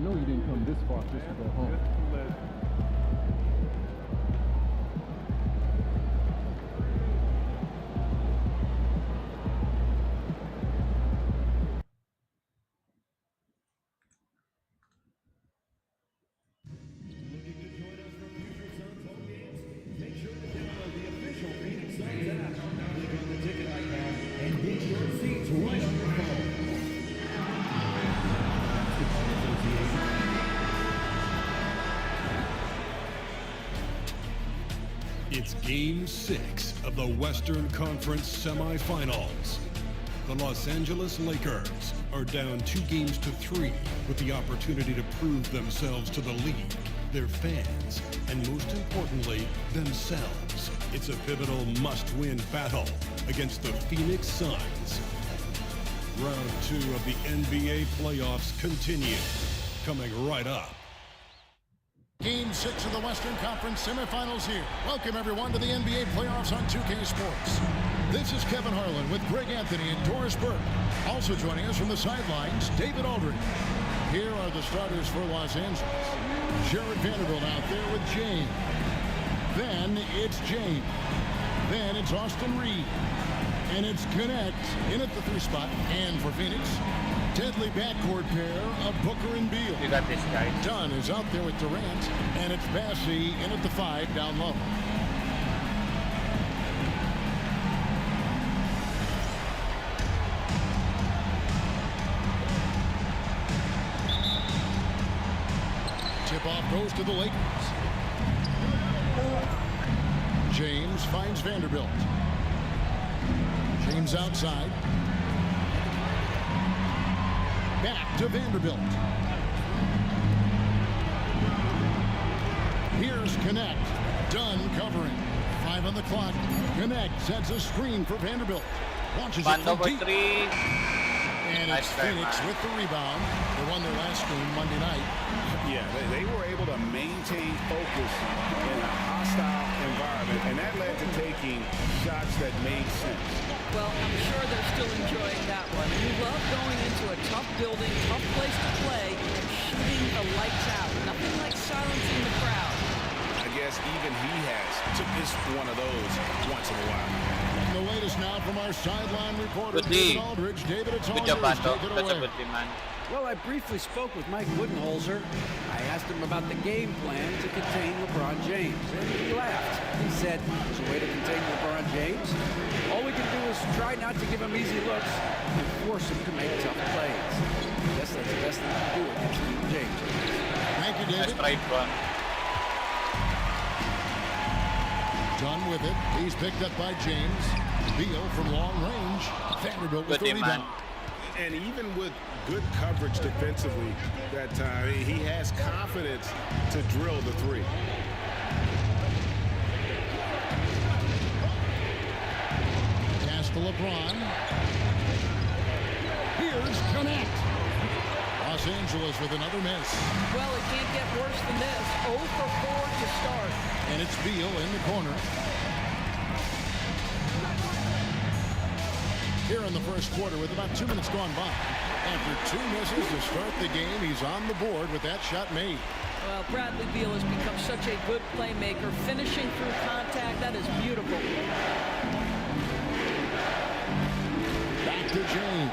know you didn't come this far just to go home. Looking to join us for future Suns home games? Make sure to download the official Phoenix Suns app. Click on the ticket icon and get your seats right on your phone. It's Game 6 of the Western Conference semifinals. The Los Angeles Lakers are down 2-3 with the opportunity to prove themselves to the league, their fans, and most importantly, themselves. It's a pivotal must-win battle against the Phoenix Suns. Round 2 of the NBA playoffs continue, coming right up. Game 6 of the Western Conference semifinals here. Welcome, everyone, to the NBA playoffs on 2K Sports. This is Kevin Harlan with Greg Anthony and Doris Burke. Also joining us from the sidelines, David Aldridge. Here are the starters for Los Angeles. Jared Vanderbilt out there with James. Then it's James. Then it's Austin Reed. And it's Connect in at the 3 spot. And for Phoenix, deadly backcourt pair of Booker and Beal. You got this, guy. Dunn is out there with Durant, and it's Bassey in at the 5 down low. Tip-off goes to the Lakers. James finds Vanderbilt. James outside. Back to Vanderbilt. Here's Connect. Dunn covering. 5 on the clock. Connect sets a screen for Vanderbilt. Launches it from deep. And it's Phoenix with the rebound. They won their last game Monday night. Yeah, they were able to maintain focus in a hostile environment, and that led to taking shots that made sense. Well, I'm sure they're still enjoying that one. You love going into a tough building, tough place to play, and shooting the lights out. Nothing like silencing the crowd. I guess even he has to miss one of those once in a while. The latest now from our sideline reporter, Good David Aldridge. David, it's all Good yours. job, Take it That's a away. good team, man. Well, I briefly spoke with Mike Budenholzer. I asked him about the game plan to contain LeBron James, and he laughed. He said, there's a way to contain LeBron James. All we can do is try not to give him easy looks and force him to make tough plays. I guess that's the best thing to do against James. Thank you, David. Nice try, one. Dunn with it. He's picked up by James. Beal from long range. Vanderbilt with Good the team, rebound. man. And even with good coverage defensively that time, he has confidence to drill the 3. Pass to LeBron. Here's Connect. Los Angeles with another miss. Well, it can't get worse than this. 0 for 4 to start. And it's Beal in the corner. Here in the first quarter with about 2 minutes gone by. After 2 misses to start the game, he's on the board with that shot made. Well, Bradley Beal has become such a good playmaker, finishing through contact. That is beautiful. Back to James.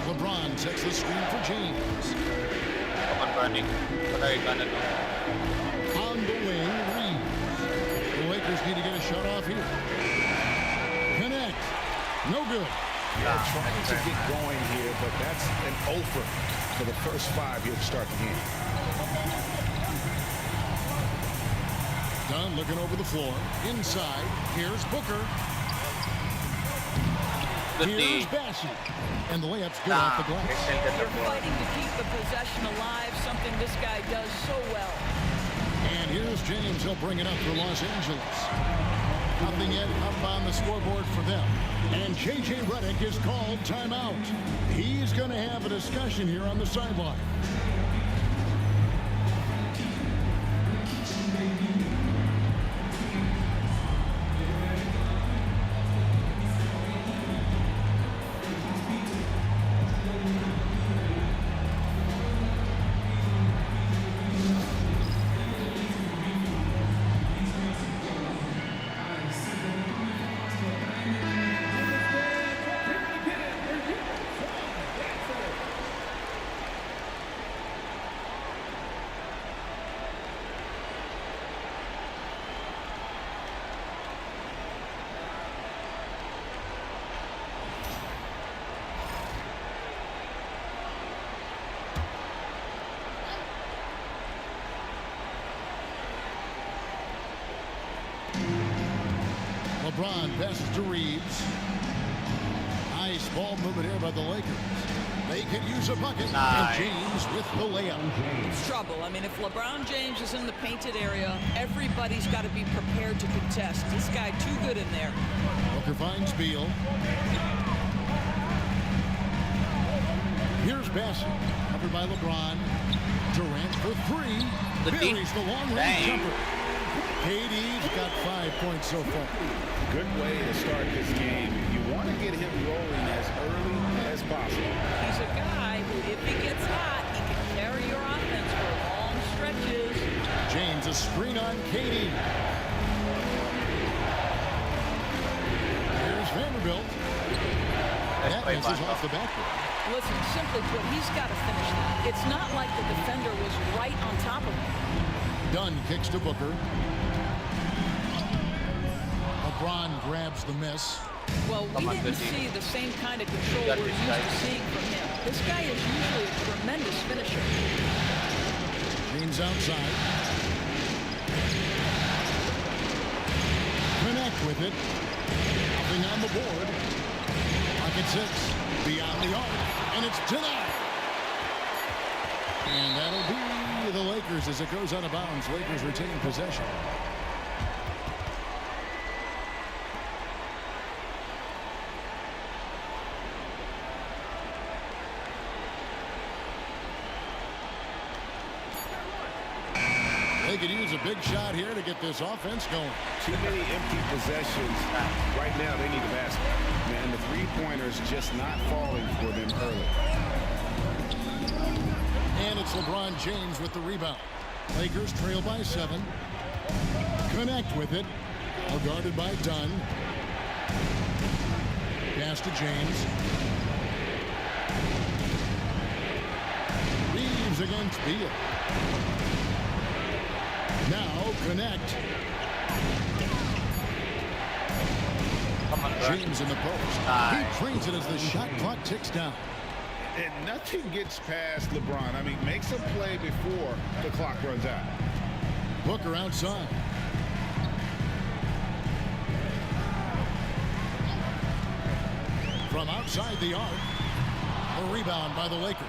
LeBron sets the screen for James. Come on, Bernie. What are you gonna do? On the wing, Reed. The Lakers need to get a shot off here. Connect. No good. They're trying to get going here, but that's an offer for the first 5 here to start the game. Dunn looking over the floor. Inside. Here's Booker. Good Here's D. Bassey. And the layup's good off the glass. You're fighting to keep the possession alive, something this guy does so well. And here's James. He'll bring it up for Los Angeles. Nothing yet up on the scoreboard for them. And J.J. Redick is called timeout. He's going to have a discussion here on the sideline. LeBron passes to Reeves. Nice ball movement here by the Lakers. They could use a bucket. And James with the layup. It's trouble. I mean, if LeBron James is in the painted area, everybody's got to be prepared to contest. This guy too good in there. Booker finds Beal. Here's Bassett. Covered by LeBron. Durant for three. Buries the long-range jumper. KD's got 5 points so far. Good way to start this game. You want to get him rolling as early as possible. He's a guy who, if he gets hot, he can carry your offense for long stretches. James, a screen on KD. Here's Vanderbilt. That misses off the backboard. Listen, simply put, he's got to finish that. It's not like the defender was right on top of him. Dunn kicks to Booker. LeBron grabs the miss. Well, we didn't see the same kind of control we're used to seeing from him. This guy is usually a tremendous finisher. James outside. Connect with it. Nothing on the board. Pocket six. Beyond the arc. And it's denied. And that'll be the Lakers as it goes out of bounds. Lakers retaining possession. They could use a big shot here to get this offense going. Too many empty possessions. Right now, they need a basket. Man, the three-pointers just not falling for them early. And it's LeBron James with the rebound. Lakers trail by 7. Connect with it. All guarded by Dunn. Pass to James. Reeves against Beal. Now connect. James in the post. He trains it as the shot clock ticks down. And nothing gets past LeBron. I mean, makes a play before the clock runs out. Booker outside. From outside the arc. A rebound by the Lakers.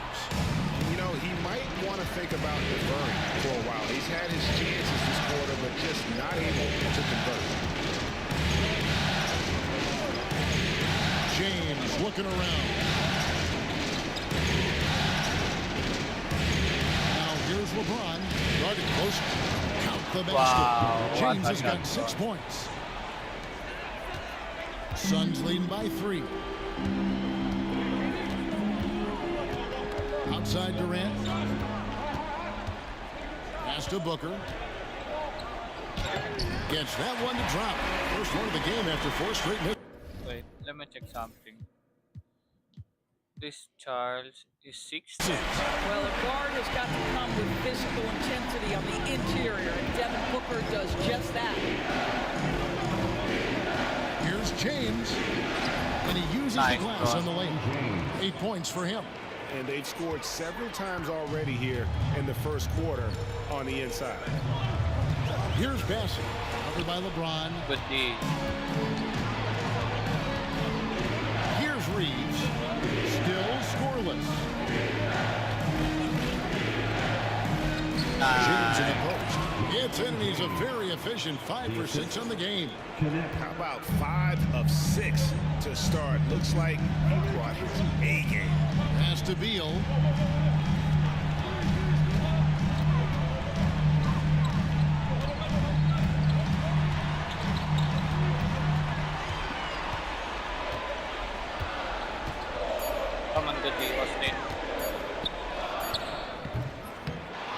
You know, he might want to think about deferring for a while. He's had his chances this quarter, but just not able to convert. James looking around. Now here's LeBron. Guarded close. Count the basket. James has got 6 points. Suns leading by 3. Outside Durant. Pass to Booker. Gets that one to drop. First one of the game after 4 straight misses. Wait, let me check something. This Charles is 6'6". Well, a guard has got to come with physical intensity on the interior, and Devin Booker does just that. Here's James. And he uses the glass on the lane. 8 points for him. And they've scored several times already here in the first quarter on the inside. Here's Bassett. Covered by LeBron. Good D. Here's Reeves. Still scoreless. James in the post. Gets in, and he's a very efficient 5 for 6 on the game. How about 5 of 6 to start? Looks like he brought his A game. Pass to Beal. Come on, good D, Austin.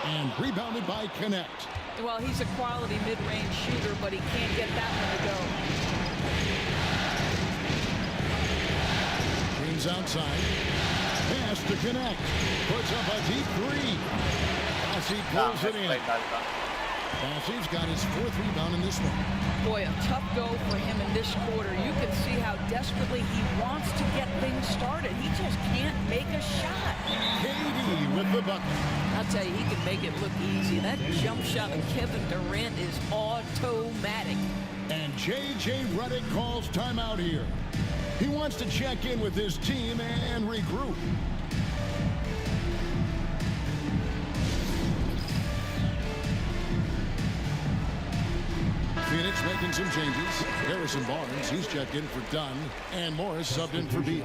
And rebounded by Connect. Well, he's a quality mid-range shooter, but he can't get that one to go. James outside. Pass to Connect. Puts up a deep 3. Bassett pulls it in. Bassett's got his 4th rebound in this one. Boy, a tough go for him in this quarter. You can see how desperately he wants to get things started. He just can't make a shot. KD with the bucket. I'll tell you, he can make it look easy. That jump shot of Kevin Durant is automatic. And J.J. Redick calls timeout here. He wants to check in with his team and regroup. Phoenix making some changes. Harrison Barnes, he's checked in for Dunn, and Morris subbed in for Beal.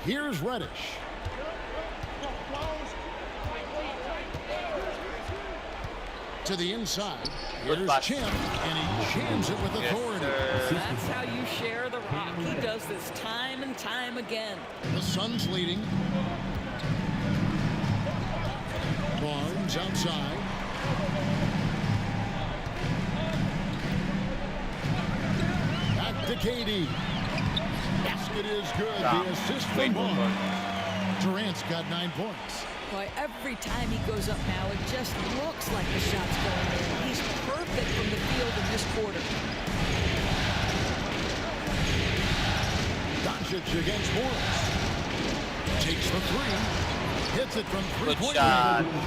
Here's Reddish. To the inside. Here's Champ, and he jams it with authority. That's how you share the rock. He does this time and time again. The Suns leading. Barnes outside. Back to KD. Basket is good. The assist from Barnes. Durant's got 9 points. Boy, every time he goes up now, it just looks like the shot's going in. He's perfect from the field in this quarter. Doncic against Morris. Takes the three. Hits it from Good three-point shot. range.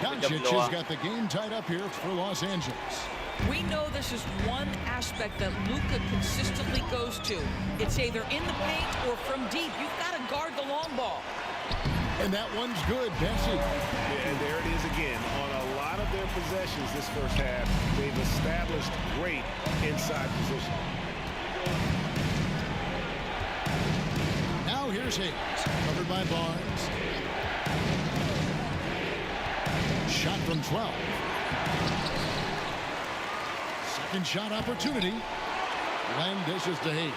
Doncic has got the game tied up here for Los Angeles. We know this is one aspect that Luka consistently goes to. It's either in the paint or from deep. You've got to guard the long ball. And that one's good, Bessie. Yeah, and there it is again. On a lot of their possessions this first half, they've established great inside position. Now here's Hayes, covered by Barnes. Shot from 12. Second shot opportunity. Lang dishes to Hayes.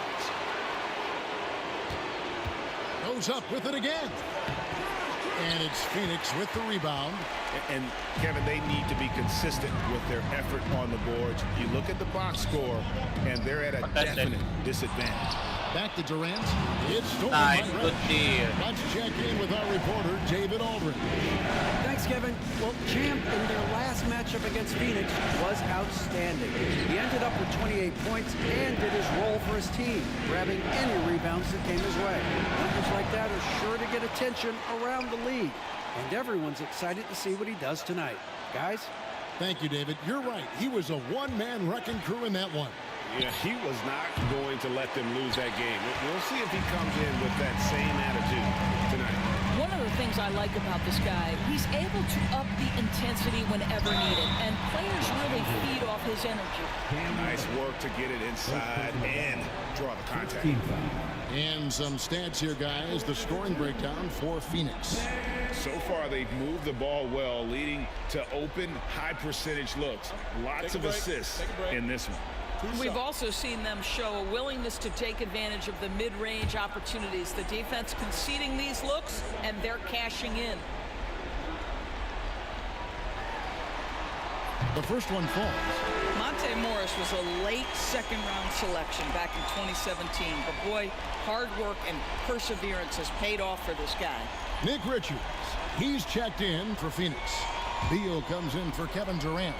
Goes up with it again. And it's Phoenix with the rebound. And Kevin, they need to be consistent with their effort on the boards. You look at the box score, and they're at a definite disadvantage. Back to Durant. It's stolen Nice, by good Reddish. deal. Let's check in with our reporter, David Aldrin. Thanks, Kevin. Well, Champ in their last matchup against Phoenix was outstanding. He ended up with 28 points and did his role for his team, grabbing any rebounds that came his way. Numbers like that are sure to get attention around the league, and everyone's excited to see what he does tonight. Guys? Thank you, David. You're right. He was a one-man wrecking crew in that one. Yeah, he was not going to let them lose that game. We'll see if he comes in with that same attitude tonight. One of the things I like about this guy, he's able to up the intensity whenever needed, and players really feed off his energy. Nice work to get it inside and draw the contact. And some stats here, guys. The scoring breakdown for Phoenix. So far, they've moved the ball well, leading to open, high-percentage looks. Lots of assists in this one. We've also seen them show a willingness to take advantage of the mid-range opportunities. The defense conceding these looks, and they're cashing in. The first one falls. Monte Morris was a late second-round selection back in 2017. But, boy, hard work and perseverance has paid off for this guy. Nick Richards. He's checked in for Phoenix. Beal comes in for Kevin Durant.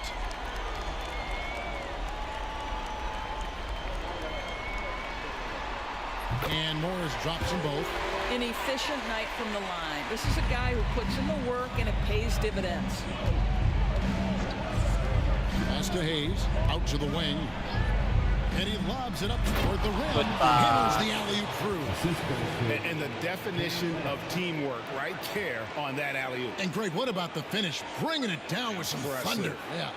And Morris drops them both. An efficient night from the line. This is a guy who puts in the work, and it pays dividends. Pass to Hayes. Out to the wing. And he lobs it up toward the rim. Goodbye. Handles the alley-oop through. And the definition of teamwork right there on that alley-oop. And Greg, what about the finish? Bringing it down with some thunder. Yeah.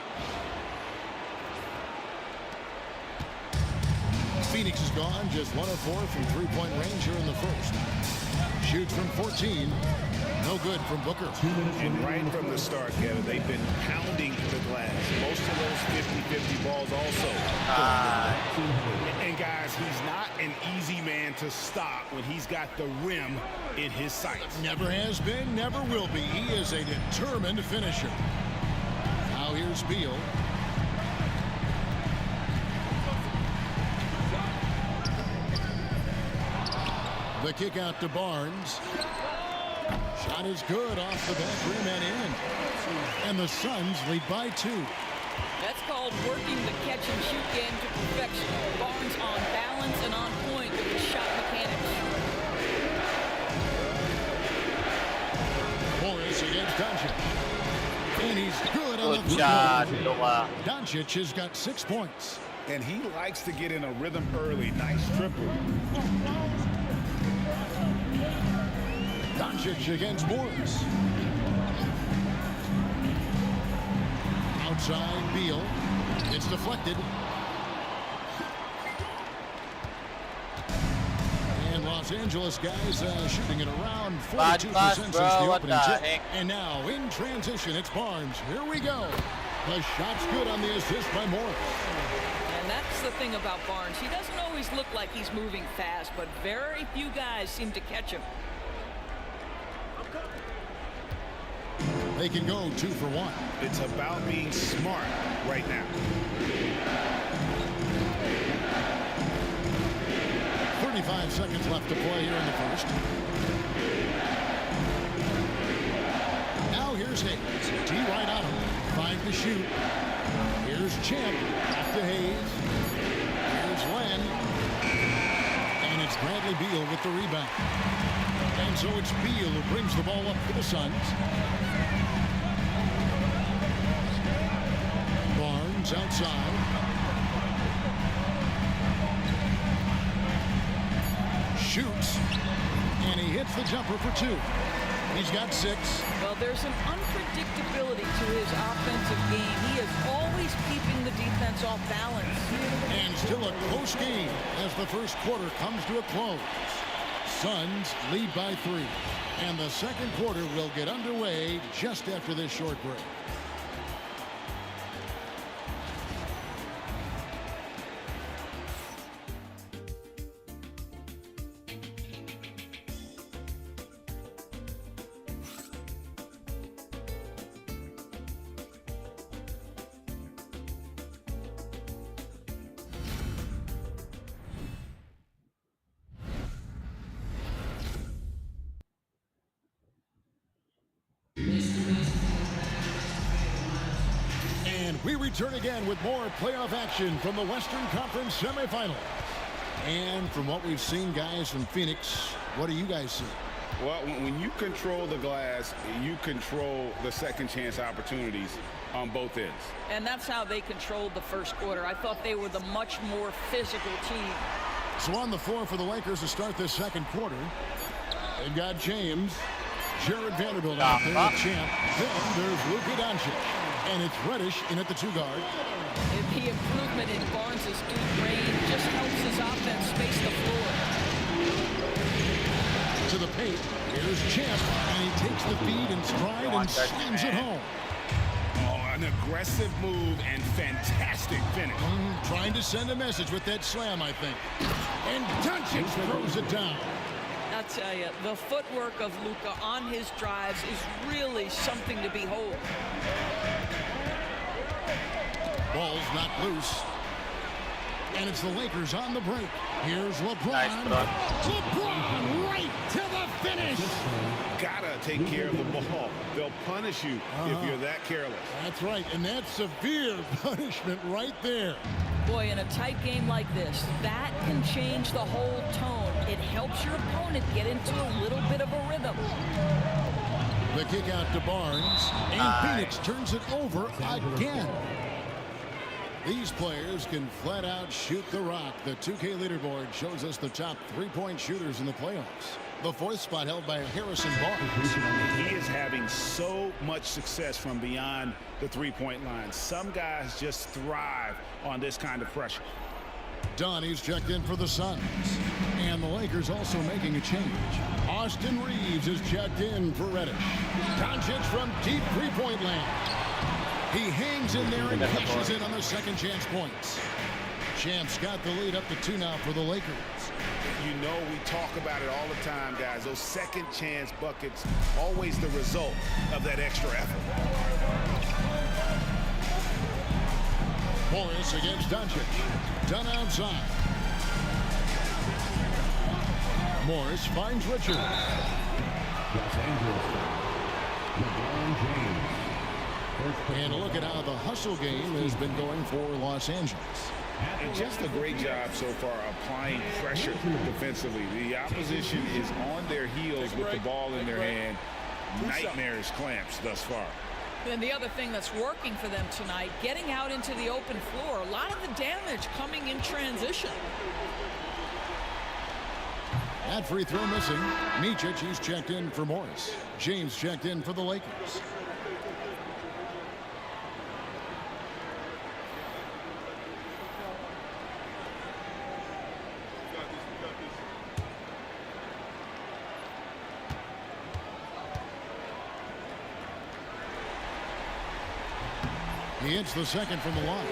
Phoenix is gone, just 1 of 4 from three-point range here in the first. Shoots from 14. No good from Booker. And right from the start, Kevin, they've been pounding the glass. Most of those 50-50 balls also. And guys, he's not an easy man to stop when he's got the rim in his sights. Never has been, never will be. He is a determined finisher. Now here's Beal. The kick out to Barnes. Shot is good off the back rim and in. And the Suns lead by 2. That's called working the catch-and-shoot game to perfection. Barnes on balance and on point with his shot mechanics. Morris against Doncic. And he's good on the Good shot, three. Luka. Doncic has got 6 points. And he likes to get in a rhythm early. Nice triple. Doncic against Morris. Outside Beal. It's deflected. And Los Angeles guys shooting it around 42% since the opening tip. And now in transition, it's Barnes. Here we go. The shot's good on the assist by Morris. And that's the thing about Barnes. He doesn't always look like he's moving fast, but very few guys seem to catch him. They can go 2 for 1. It's about being smart right now. 35 seconds left to play here in the first. Now here's Hayes. T right on him. 5 to shoot. Here's Champ. Back to Hayes. Here's Len. And it's Bradley Beal with the rebound. And so it's Beal who brings the ball up for the Suns. Barnes outside. Shoots. And he hits the jumper for 2. He's got 6. Well, there's an unpredictability to his offensive game. He is always keeping the defense off balance. And still a close game as the first quarter comes to a close. Suns lead by 3. And the second quarter will get underway just after this short break. We return again with more playoff action from the Western Conference semifinals. And from what we've seen, guys, from Phoenix, what do you guys see? Well, when you control the glass, you control the second chance opportunities on both ends. And that's how they controlled the first quarter. I thought they were the much more physical team. So on the floor for the Lakers to start this second quarter, they've got James, Jared Vanderbilt out there, the champ. Then there's Luka Doncic. And it's Reddish in at the 2 guard. The improvement in Barnes' deep range just helps his offense space the floor. To the paint, here's Champ, and he takes the feed in stride and slams it home. Oh, an aggressive move and fantastic finish. Trying to send a message with that slam, I think. And Doncic throws it down. I'll tell you, the footwork of Luka on his drives is really something to behold. Ball's not loose. And it's the Lakers on the break. Here's LeBron. Nice, bro. LeBron right to the finish. Gotta take care of the ball. They'll punish you if you're that careless. That's right, and that's severe punishment right there. Boy, in a tight game like this, that can change the whole tone. It helps your opponent get into a little bit of a rhythm. The kick out to Barnes, and Phoenix turns it over again. These players can flat out shoot the rock. The 2K leaderboard shows us the top 3-point shooters in the playoffs. The 4th spot held by Harrison Barnes. He is having so much success from beyond the 3-point line. Some guys just thrive on this kind of pressure. Donnie's checked in for the Suns. And the Lakers also making a change. Austin Reeves is checked in for Reddish. Doncic from deep 3-point land. He hangs in there and cashes in on the second chance points. Champ's got the lead up to 2 now for the Lakers. You know, we talk about it all the time, guys. Those second chance buckets, always the result of that extra effort. Morris against Doncic. Done outside. Morris finds Richard. Los Angeles. LeBron James. And look at how the hustle game has been going for Los Angeles. And just a great job so far applying pressure defensively. The opposition is on their heels with the ball in their hand. Nightmares clamps thus far. And the other thing that's working for them tonight, getting out into the open floor. A lot of the damage coming in transition. That free throw missing. Micic, he's checked in for Morris. James checked in for the Lakers. He hits the second from the line.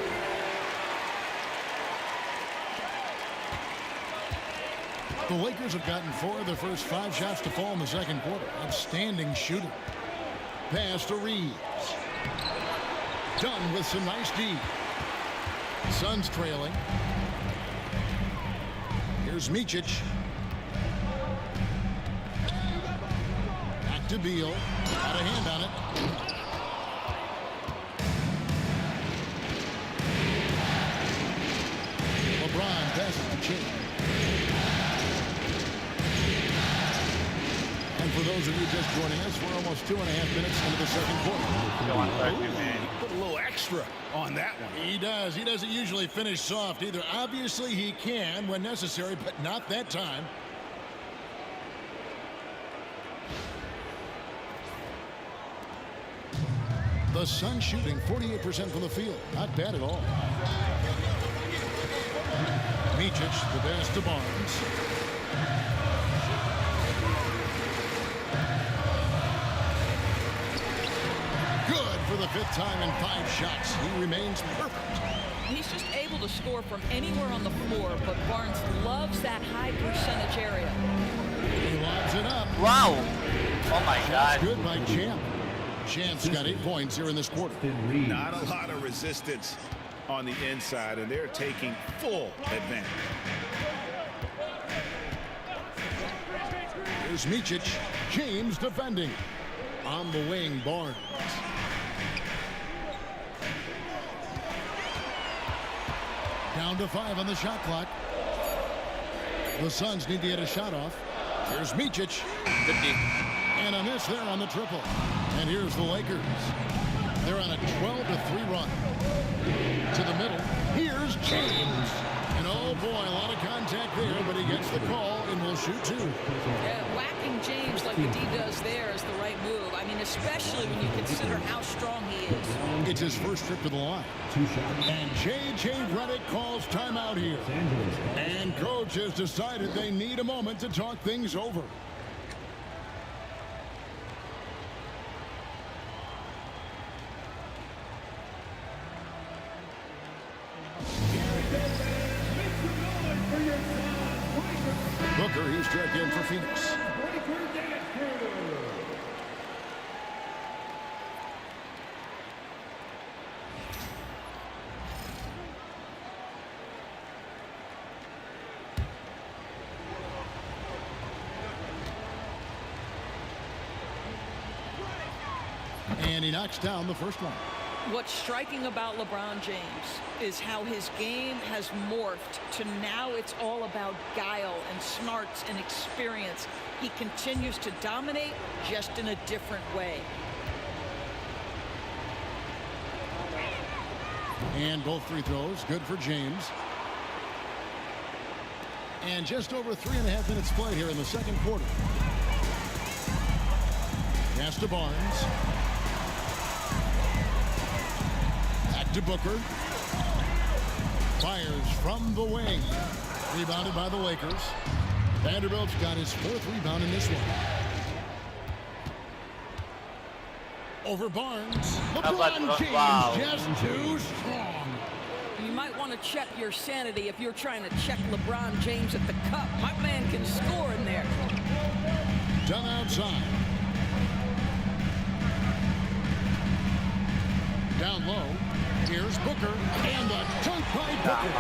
The Lakers have gotten 4 of their first 5 shots to fall in the second quarter. Outstanding shooting. Pass to Reeves. Done with some nice D. Suns trailing. Here's Micic. Back to Beal. Got a hand on it. LeBron passes to Chin. And for those of you just joining us, we're almost 2.5 minutes into the second quarter. Put a little extra on that one. He does. He doesn't usually finish soft either. Obviously, he can when necessary, but not that time. The Suns shooting 48% from the field. Not bad at all. Micic, the pass to Barnes. Good for the 5th time in 5 shots. He remains perfect. He's just able to score from anywhere on the floor, but Barnes loves that high percentage area. He lobs it up. Wow! Oh my God. Good by Champ. Champ's got 8 points here in this quarter. Not a lot of resistance on the inside, and they're taking full advantage. Here's Micic. James defending. On the wing, Barnes. Down to 5 on the shot clock. The Suns need to get a shot off. Here's Micic. Good D. And a miss there on the triple. And here's the Lakers. They're on a 12-3 run. To the middle. Here's James. And oh boy, a lot of contact there, but he gets the call and will shoot 2. Yeah, whacking James like the D does there is the right move. I mean, especially when you consider how strong he is. It's his first trip to the line. 2 shots. And J.J. Redick calls timeout here. Los Angeles. And coach has decided they need a moment to talk things over. Booker, he's checked in for Phoenix. And he knocks down the first one. What's striking about LeBron James is how his game has morphed to now it's all about guile and smarts and experience. He continues to dominate just in a different way. And both free throws, good for James. And just over 3.5 minutes played here in the second quarter. Pass to Barnes. Back to Booker. Fires from the wing. Rebounded by the Lakers. Vanderbilt's got his 4th rebound in this one. Over Barnes. LeBron James, wow. just too strong. You might want to check your sanity if you're trying to check LeBron James at the cup. My man can score in there. Done outside. Down low. Here's Booker. And a dunk by Booker.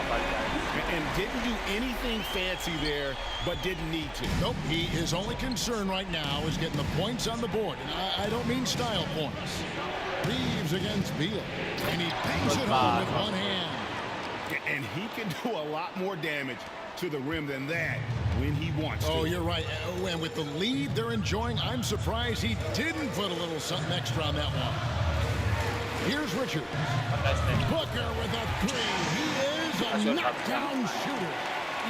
And didn't do anything fancy there, but didn't need to. Nope. His only concern right now is getting the points on the board. And I don't mean style points. Reeves against Beal. And he bangs it home with one hand. And he can do a lot more damage to the rim than that when he wants to. Oh, you're right. Oh, and with the lead they're enjoying, I'm surprised he didn't put a little something extra on that one. Here's Richards. Booker with a three. He is a knockdown shooter.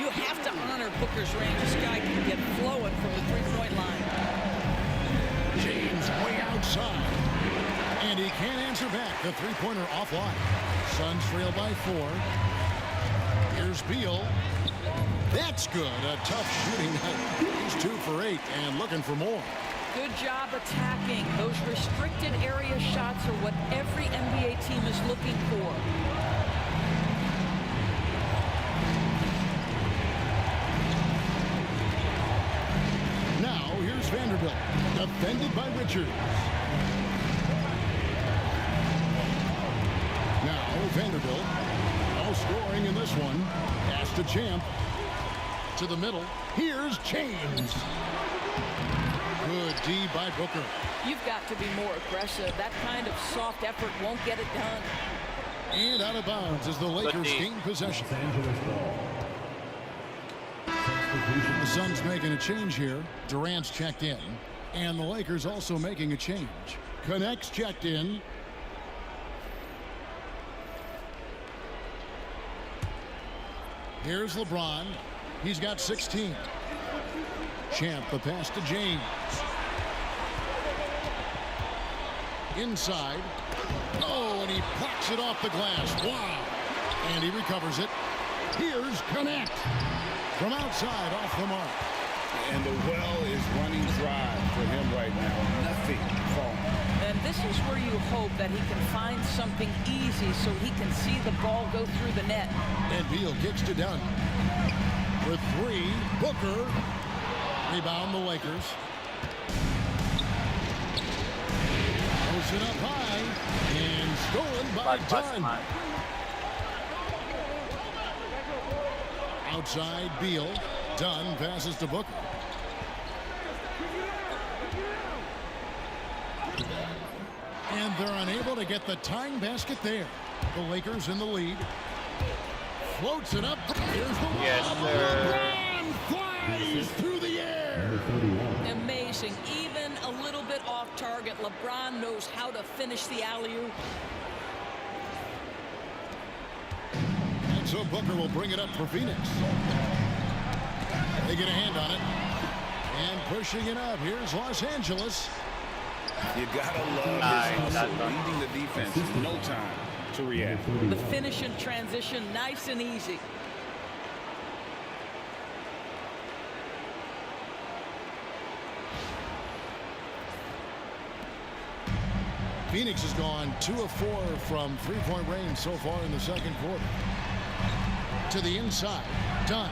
You have to honor Booker's range. This guy can get flowing from the three-point line. James way outside. And he can't answer back. The three-pointer offline. Suns trail by 4. Here's Beal. That's good. A tough shooting night. He's 2 for 8 and looking for more. Good job attacking. Those restricted area shots are what every NBA team is looking for. Now, here's Vanderbilt. Defended by Richards. Now, Vanderbilt. No scoring in this one. Pass to Champ. To the middle. Here's James. Good D by Booker. You've got to be more aggressive. That kind of soft effort won't get it done. And out of bounds as the Lakers gain possession. Los Angeles ball. The Suns making a change here. Durant's checked in. And the Lakers also making a change. Connects checked in. Here's LeBron. He's got 16. Champ, the pass to James. Inside. Oh, and he plucks it off the glass. Wow. And he recovers it. Here's Connect. From outside, off the mark. And the well is running dry for him right now. Nothing falling. And this is where you hope that he can find something easy so he can see the ball go through the net. And Beal kicks to Dunn. For 3, Booker. Rebound the Lakers. Goes it up high. And stolen by Dunn. Outside Beal. Dunn passes to Booker. And they're unable to get the tying basket there. The Lakers in the lead. Floats it up. Here's the Yes, sir. LeBron flies through the air. Number 31. Amazing. Even a little bit off target, LeBron knows how to finish the alley-oop. And so Booker will bring it up for Phoenix. They get a hand on it. And pushing it up. Here's Los Angeles. You gotta love his hustle, leading the defense. No time to react. The finish and transition, nice and easy. Phoenix has gone 2 of 4 from three-point range so far in the second quarter. To the inside. Dunn.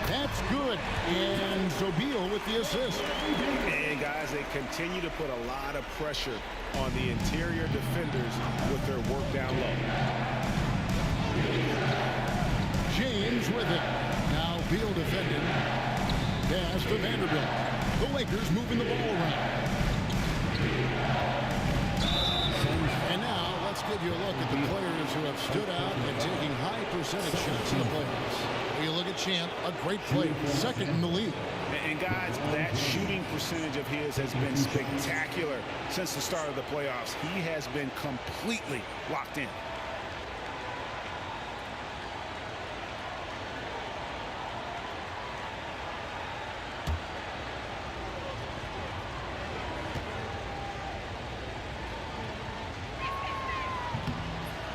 That's good. And Beal with the assist. And guys, they continue to put a lot of pressure on the interior defenders with their work down low. James with it. Now Beal defending. Pass to Vanderbilt. The Lakers moving the ball around. And now let's give you a look at the players who have stood out and taking high percentage shots in the playoffs. You look at Champ, a great player, second in the league. And guys, that shooting percentage of his has been spectacular since the start of the playoffs. He has been completely locked in.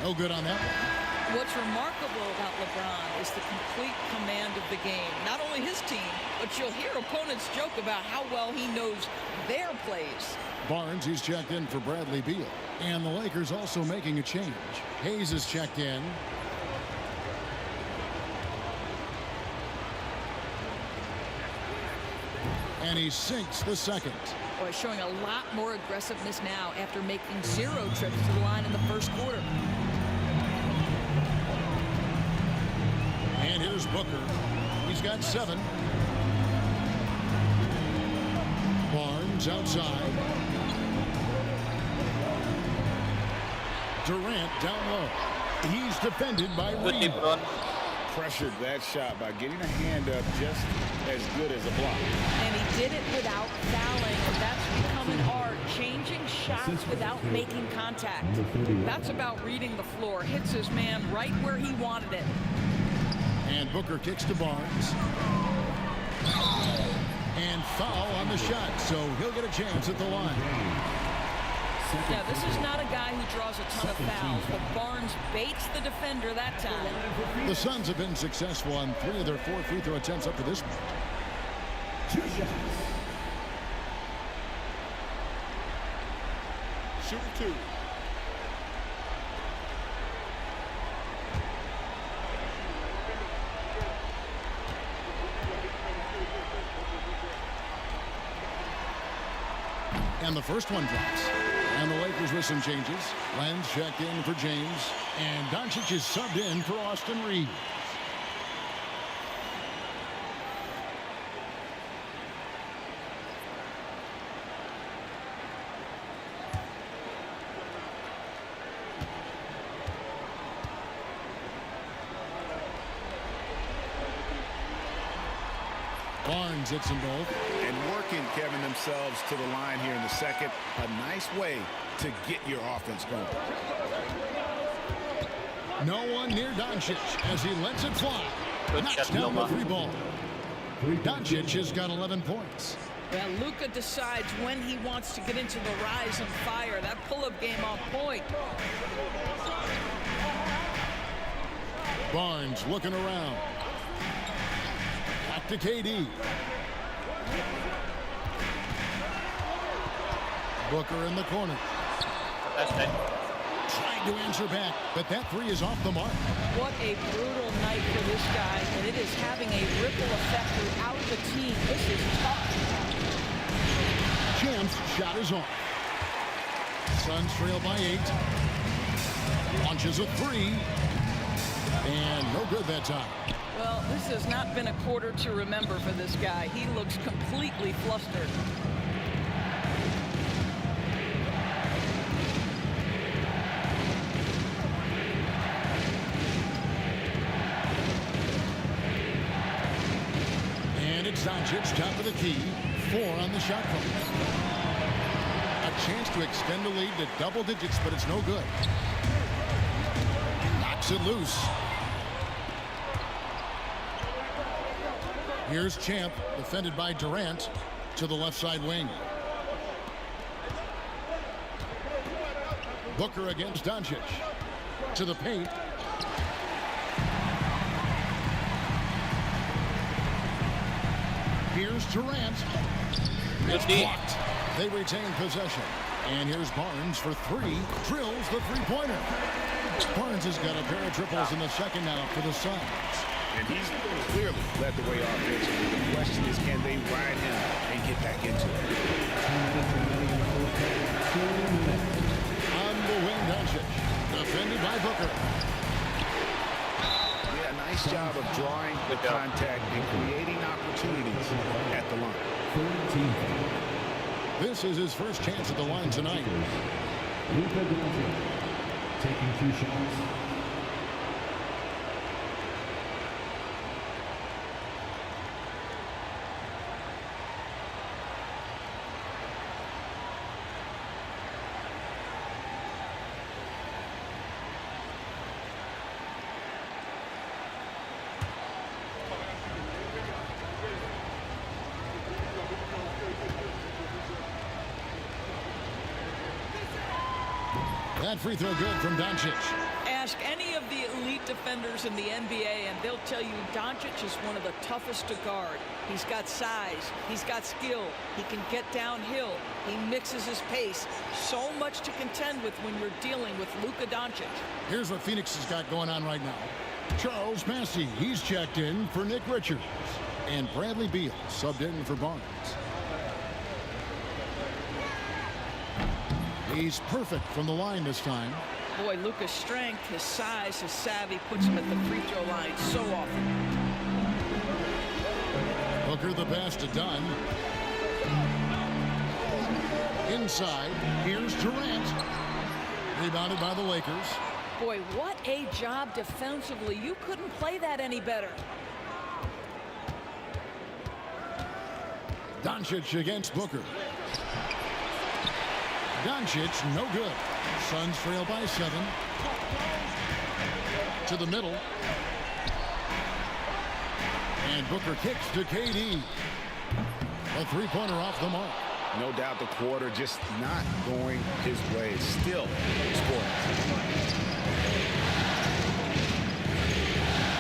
No good on that one. What's remarkable about LeBron is the complete command of the game. Not only his team, but you'll hear opponents joke about how well he knows their plays. Barnes, he's checked in for Bradley Beal. And the Lakers also making a change. Hayes is checked in. And he sinks the second. Boy, showing a lot more aggressiveness now after making 0 trips to the line in the first quarter. And here's Booker. He's got 7. Barnes outside. Durant down low. He's defended by Reed. Pressured that shot by getting a hand up just as good as a block. And he did it without fouling, and that's become an art, changing shots without making contact. That's about reading the floor. Hits his man right where he wanted it. And Booker kicks to Barnes. And foul on the shot, so he'll get a chance at the line. Yeah, this is not a guy who draws a ton of fouls, but Barnes baits the defender that time. The Suns have been successful on 3 of their 4 free throw attempts up to this point. 2 shots. Shoot 2. And the first one drops. And the Lakers with some changes. Lenz checked in for James. And Doncic is subbed in for Austin Reeves. Barnes hits them both. And working, Kevin, themselves to the line here in the second. A nice way to get your offense going. No one near Doncic as he lets it fly. Knocks down the 3 ball. Doncic has got 11 points. Well, Luka decides when he wants to get into the rise and fire. That pull-up game on point. Barnes looking around. Back to KD. Booker in the corner. That's it. Trying to answer back, but that 3 is off the mark. What a brutal night for this guy, and it is having a ripple effect throughout the team. This is tough. Champ's shot is off. Suns trail by 8. Launches a 3. And no good that time. Well, this has not been a quarter to remember for this guy. He looks completely flustered. And it's Doncic, top of the key. 4 on the shot clock. A chance to extend the lead to double digits, but it's no good. Knocks it loose. Here's Champ, defended by Durant, to the left side wing. Booker against Doncic. To the paint. Here's Durant. It's blocked. They retain possession. And here's Barnes for 3. Drills the 3-pointer. Barnes has got a pair of triples in the second now for the Suns. And he's clearly led the way offensively. The question is, can they ride him and get back into it? On the wing, Doncic. Defended by Booker. Yeah, nice job of drawing the contact and creating opportunities at the line. This is his first chance at the line tonight. Luka Doncic taking 2 shots. That free throw good from Doncic. Ask any of the elite defenders in the NBA, and they'll tell you Doncic is one of the toughest to guard. He's got size. He's got skill. He can get downhill. He mixes his pace. So much to contend with when you're dealing with Luka Doncic. Here's what Phoenix has got going on right now. Charles Massey, he's checked in for Nick Richards. And Bradley Beal subbed in for Barnes. He's perfect from the line this time. Boy, Luka's strength, his size, his savvy puts him at the free throw line so often. Booker the pass to Dunn. Inside, here's Durant. Rebounded by the Lakers. Boy, what a job defensively. You couldn't play that any better. Doncic against Booker. Doncic, no good. Suns trail by 7. To the middle. And Booker kicks to KD. A three-pointer off the mark. No doubt the quarter just not going his way. Still scoring.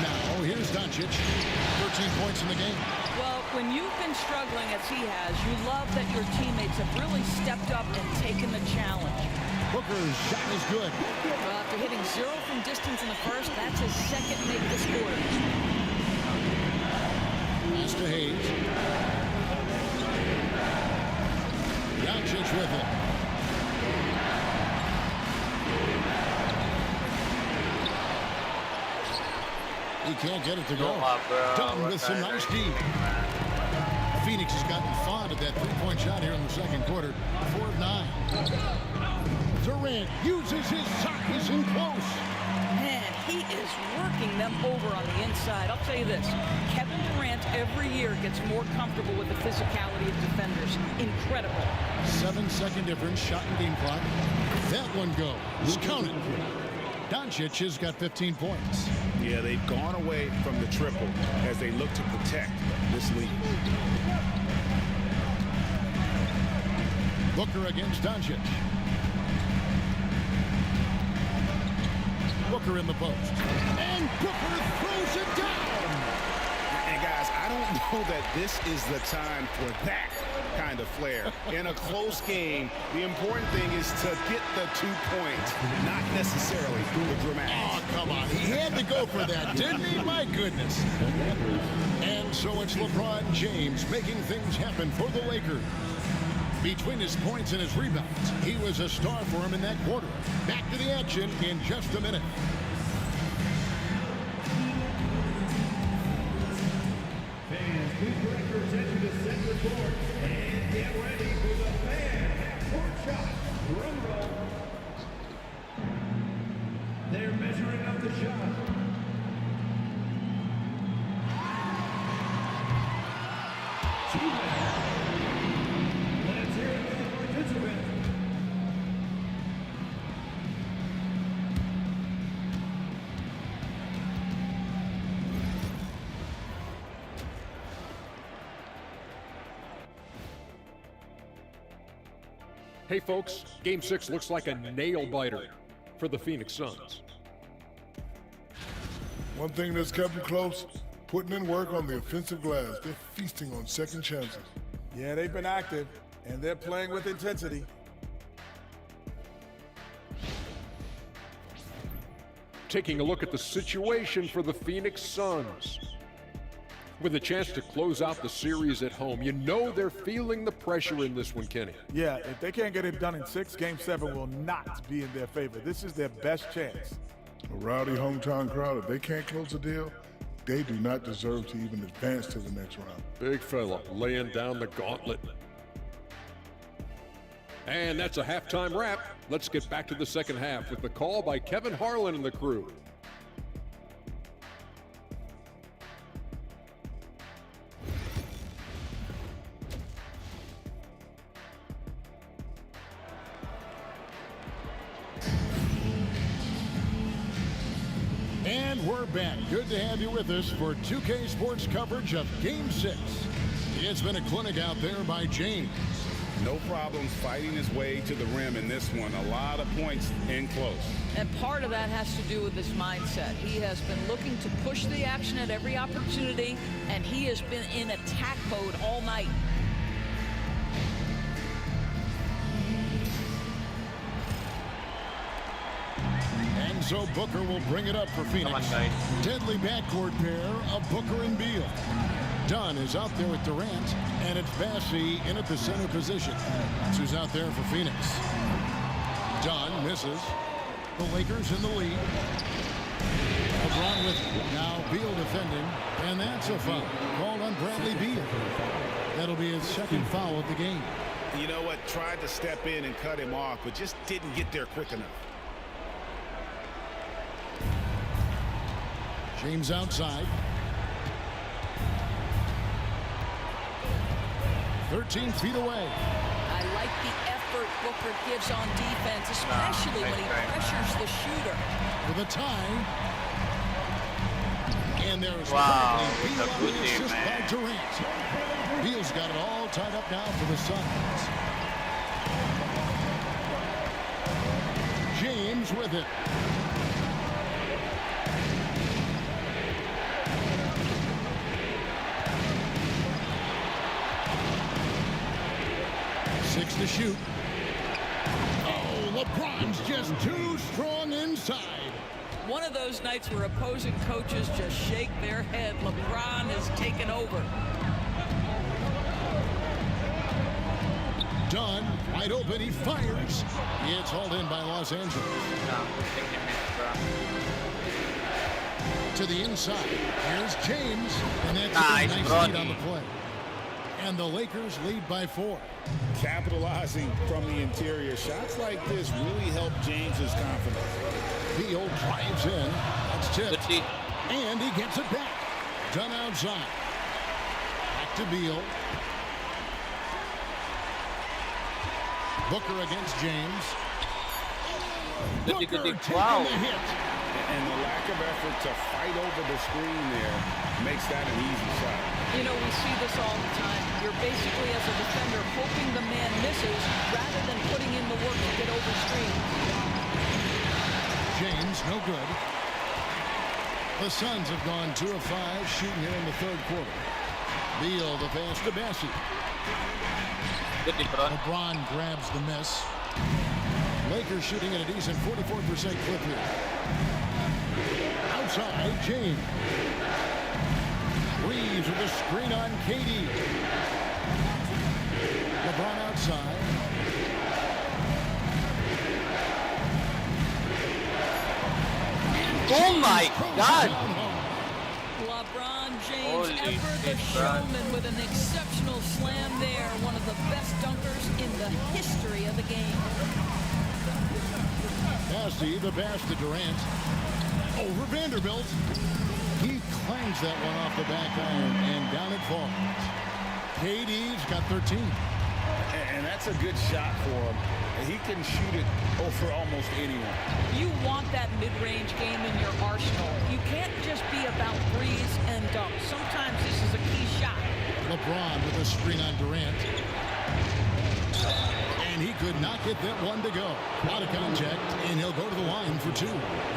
Now, here's Doncic. 13 points in the game. Well, when you've been struggling as he has, you love that your teammates have really stepped up and taken the challenge. Booker's shot is good. Well, after hitting 0 from distance in the first, that's his second make this quarter. Pass to Hayes. Doncic with it. He can't get it to go. Done with some nice D. Phoenix has gotten fond of that three-point shot here in the second quarter. 4 of 9. Durant uses his size and close. Man, he is working them over on the inside. I'll tell you this, Kevin Durant every year gets more comfortable with the physicality of defenders. Incredible. 7-second difference, shot and game clock. That one goes. Count it. Doncic has got 15 points. Yeah, they've gone away from the triple as they look to protect this lead. Booker against Doncic. Booker in the post. And Booker throws it down. And guys, I don't know that this is the time for that kind of flair. In a close game, the important thing is to get the 2 points, not necessarily the dramatics. Oh, come on. He had to go for that, didn't he? My goodness. And so it's LeBron James making things happen for the Lakers. Between his points and his rebounds, he was a star for him in that quarter. Back to the action in just a minute. Fans, please direct your attention to center court and get ready for the fan court shot. Drum roll. They're measuring up the shot. Let's hear it for the participant. Hey folks, Game 6 looks like a nail-biter for the Phoenix Suns. One thing that's kept them close, putting in work on the offensive glass. They're feasting on second chances. Yeah, they've been active, and they're playing with intensity. Taking a look at the situation for the Phoenix Suns. With a chance to close out the series at home, you know they're feeling the pressure in this one, Kenny. Yeah, if they can't get it done in 6, Game 7 will not be in their favor. This is their best chance. A rowdy hometown crowd, if they can't close a deal, they do not deserve to even advance to the next round. Big fella laying down the gauntlet. And that's a halftime wrap. Let's get back to the second half with the call by Kevin Harlan and the crew. And we're back. Good to have you with us for 2K Sports coverage of Game 6. It's been a clinic out there by James. No problems fighting his way to the rim in this one. A lot of points in close. And part of that has to do with his mindset. He has been looking to push the action at every opportunity, and he has been in attack mode all night. And so Booker will bring it up for Phoenix. Come on, guys. Deadly backcourt pair of Booker and Beal. Dunn is out there with Durant, and it's Bassey in at the center position. That's who's out there for Phoenix. Dunn misses. The Lakers in the lead. LeBron with it. Now Beal defending, and that's a foul called on Bradley Beal. That'll be his second foul of the game. You know what? Tried to step in and cut him off, but just didn't get there quick enough. James outside. 13 feet away. I like the effort Booker gives on defense, especially when he pressures the shooter. For the tie. And there's Wow, Beal it's a on good the team, assist man. by Durant. Beal's got it all tied up now for the Suns. James with it. Six to shoot. Oh, LeBron's just too strong inside. One of those nights where opposing coaches just shake their head. LeBron has taken over. Dunn, wide open, he fires. It's hauled in by Los Angeles. To the inside. Here's James. And that's a nice lead on the play. And the Lakers lead by 4. Capitalizing from the interior. Shots like this really help James's confidence. Beal drives in. That's tipped. And he gets it back. Done outside. Back to Beal. Booker against James. Booker taking the hit. And the lack of effort to fight over the screen there makes that an easy shot. You know, we see this all the time. You're basically, as a defender, hoping the man misses rather than putting in the work to get over screens. James, no good. The Suns have gone 2 of 5 shooting here in the third quarter. Beal, the pass to Bessie. LeBron grabs the miss. Lakers shooting at a decent 44% clip here. Outside, James. Reeves with a screen on KD. LeBron outside. Oh my God! LeBron James, ever the showman, with an exceptional slam there. One of the best dunkers in the history of the game. Bessie, the pass to Durant. Over Vanderbilt. He clangs that one off the back iron, and down it falls. KD's got 13. And that's a good shot for him. He can shoot it over almost anyone. You want that mid-range game in your arsenal. You can't just be about threes and dunks. Sometimes this is a key shot. LeBron with a screen on Durant. And he could not get that one to go. Out of contact, and he'll go to the line for 2.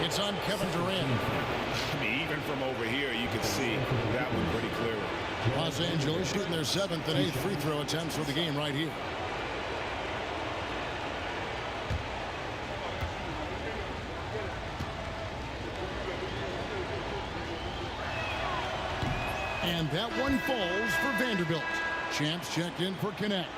It's on Kevin Durant. I mean, even from over here, you can see that one pretty clearly. Los Angeles shooting their 7th and 8th free throw attempts for the game right here. And that one falls for Vanderbilt. Champs checked in for Connect.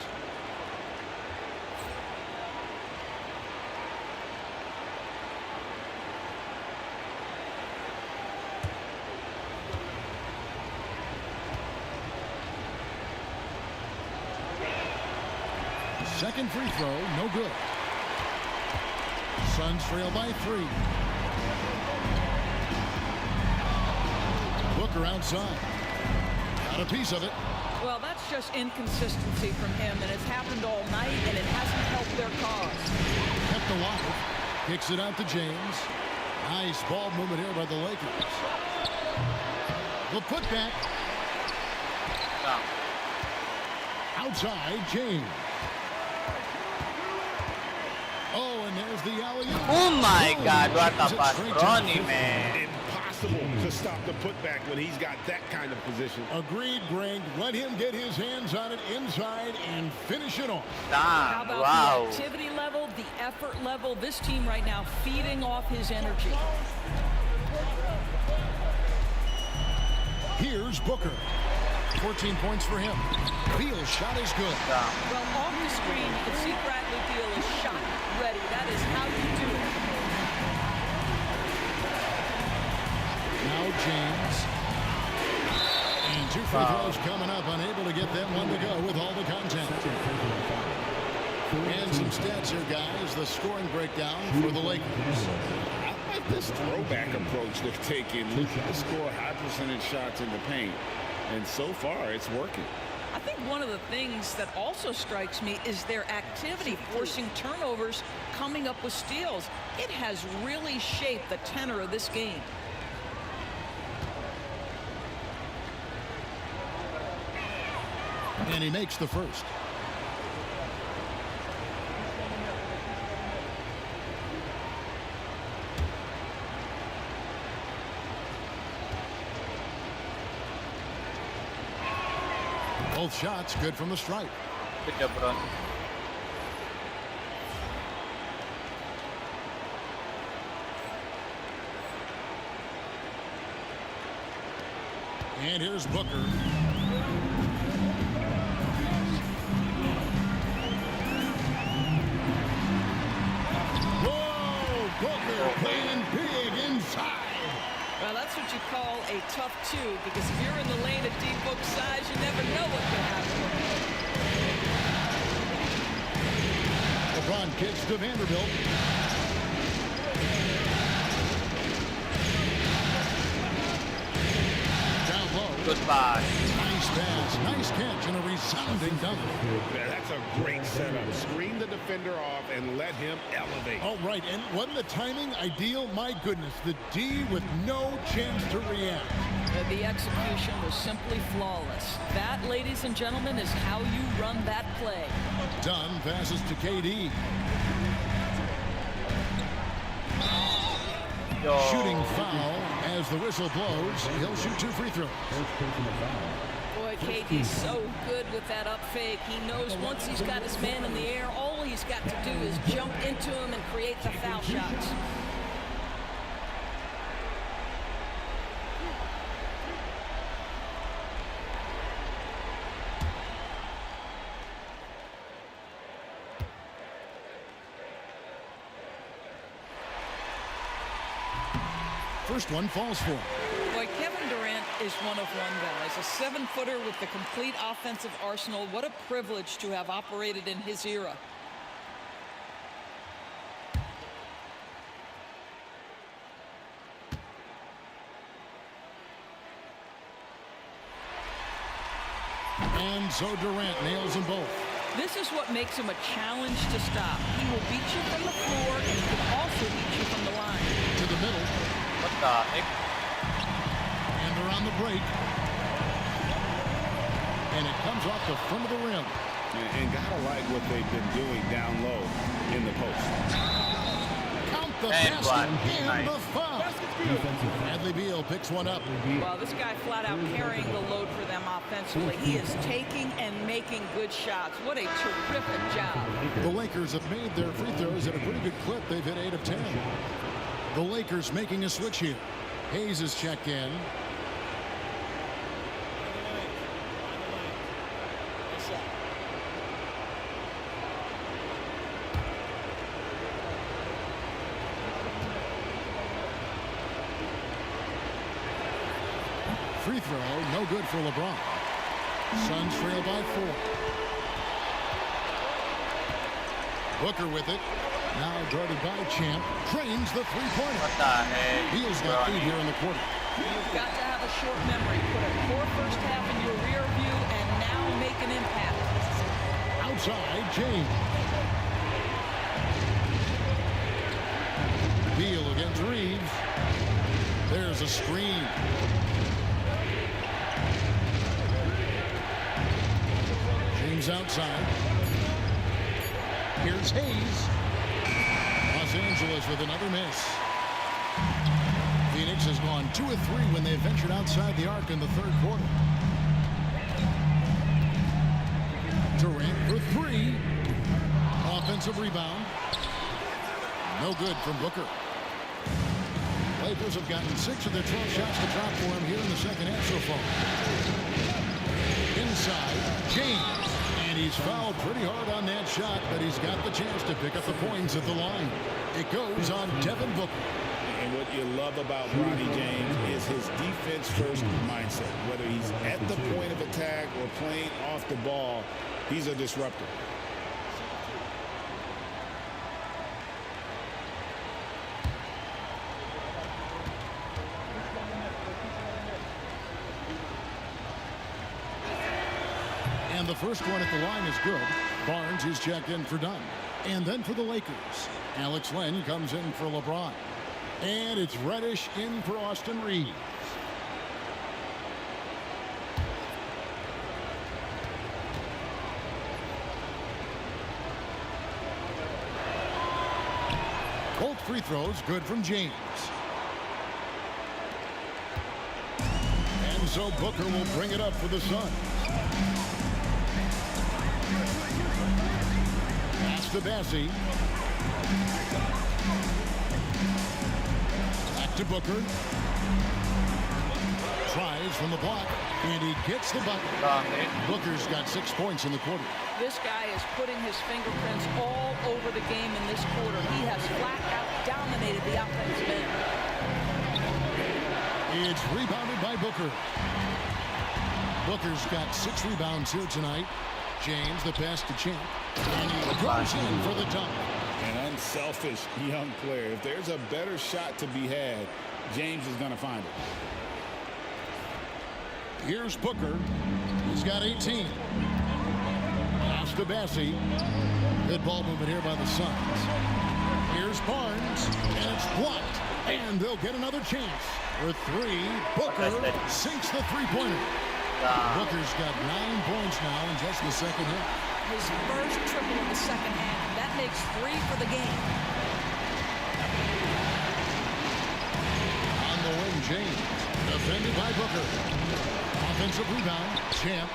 Second free throw, no good. Suns trail by 3. Booker outside. Got a piece of it. Well, that's just inconsistency from him, and it's happened all night, and it hasn't helped their cause. Kept alive. Kicks it out to James. Nice ball movement here by the Lakers. The putback. Outside, James. Oh, and there's the alley-oop. Oh my God, what a pass, Ronnie, man. Impossible to stop the putback when he's got that kind of position. Agreed, Greg. Let him get his hands on it inside and finish it off. How Damn, about wow. the activity level, the effort level? This team right now feeding off his energy. Here's Booker. 14 points for him. Beal's shot is good. Well, off the screen, you can see Bradley Beal is shot ready. That is how you do it. Now James. And 2 free throws coming up. Unable to get that one to go with all the contact. And some stats here, guys. The scoring breakdown for the Lakers. I like this throwback approach they're taking. Looking to score high percentage shots in the paint. And so far, it's working. I think one of the things that also strikes me is their activity, forcing turnovers, coming up with steals. It has really shaped the tenor of this game. And he makes the first. Both shots good from the stripe. Good job, bro. And here's Booker. Whoa! Booker playing big inside. Well, that's what you call a tough two, because if you're in the lane at D-Book size, you never know what can happen. LeBron kicks to Vanderbilt. Down low. Goodbye. Nice pass, nice catch, and a resounding dunk. That's a great setup. Screen the defender off and let him elevate. Oh, right, and wasn't the timing ideal? My goodness, the D with no chance to react. The execution was simply flawless. That, ladies and gentlemen, is how you run that play. Dunn passes to KD. Yo. Shooting foul as the whistle blows. He'll shoot 2 free throws. Boy, KD's so good with that up fake. He knows once he's got his man in the air, all he's got to do is jump into him and create the foul shots. First one falls for him. Boy, Kevin Durant is one of one guys. A 7-footer with the complete offensive arsenal. What a privilege to have operated in his era. And so Durant nails them both. This is what makes him a challenge to stop. He will beat you from the floor, and he can also beat you from the line. To the middle. What the heck? And they're on the break. And it comes off the front of the rim. And gotta like what they've been doing down low in the post. Count the And basket nice. and the foul. Bradley Beal picks one up. Well, this guy flat out carrying the load for them offensively. He is taking and making good shots. What a terrific job. The Lakers have made their free throws at a pretty good clip. They've hit 8 of 10. The Lakers making a switch here. Hayes is checked in. Free throw, no good for LeBron. Suns trail by 4. Booker with it. Now guarded by Champ. Drains the three-pointer. What the heck? Beal's got 8 here in the quarter. You've got to have a short memory. Put a poor first half in your rear view and now make an impact. Outside, James. Beal against Reeves. There's a screen. James outside. Here's Hayes. Los Angeles with another miss. Phoenix has gone 2 of 3 when they ventured outside the arc in the third quarter. Durant for 3. Offensive rebound. No good from Booker. Lakers have gotten 6 of their 12 shots to drop for him here in the second half so far. Inside, James. And he's fouled pretty hard on that shot, but he's got the chance to pick up the points at the line. It goes on Devin Booker. And what you love about Bronny James is his defense-first mindset. Whether he's at the point of attack or playing off the ball, he's a disruptor. the first one at the line is good. Barnes is checked in for Dunn. And then for the Lakers, Alex Len comes in for LeBron. And it's Reddish in for Austin Reeves. Both free throws good from James. And so Booker will bring it up for the Suns. Pass to Bassie. Back to Booker. Tries from the block, and he gets the bucket. Booker's got 6 points in the quarter. This guy is putting his fingerprints all over the game in this quarter. He has flat out dominated the offensive end. It's rebounded by Booker. Booker's got 6 rebounds here tonight. James, the pass to Champ. And he goes in for the dunk. An unselfish young player. If there's a better shot to be had, James is going to find it. Here's Booker. He's got 18. Pass to Bassie. Good ball movement here by the Suns. Here's Barnes, and it's blocked. And they'll get another chance. For 3, Booker sinks the three-pointer. Booker's got 9 points now in just the second half. His first triple in the second half. That makes 3 for the game. On the wing, James. Defended by Booker. Offensive rebound, Champ,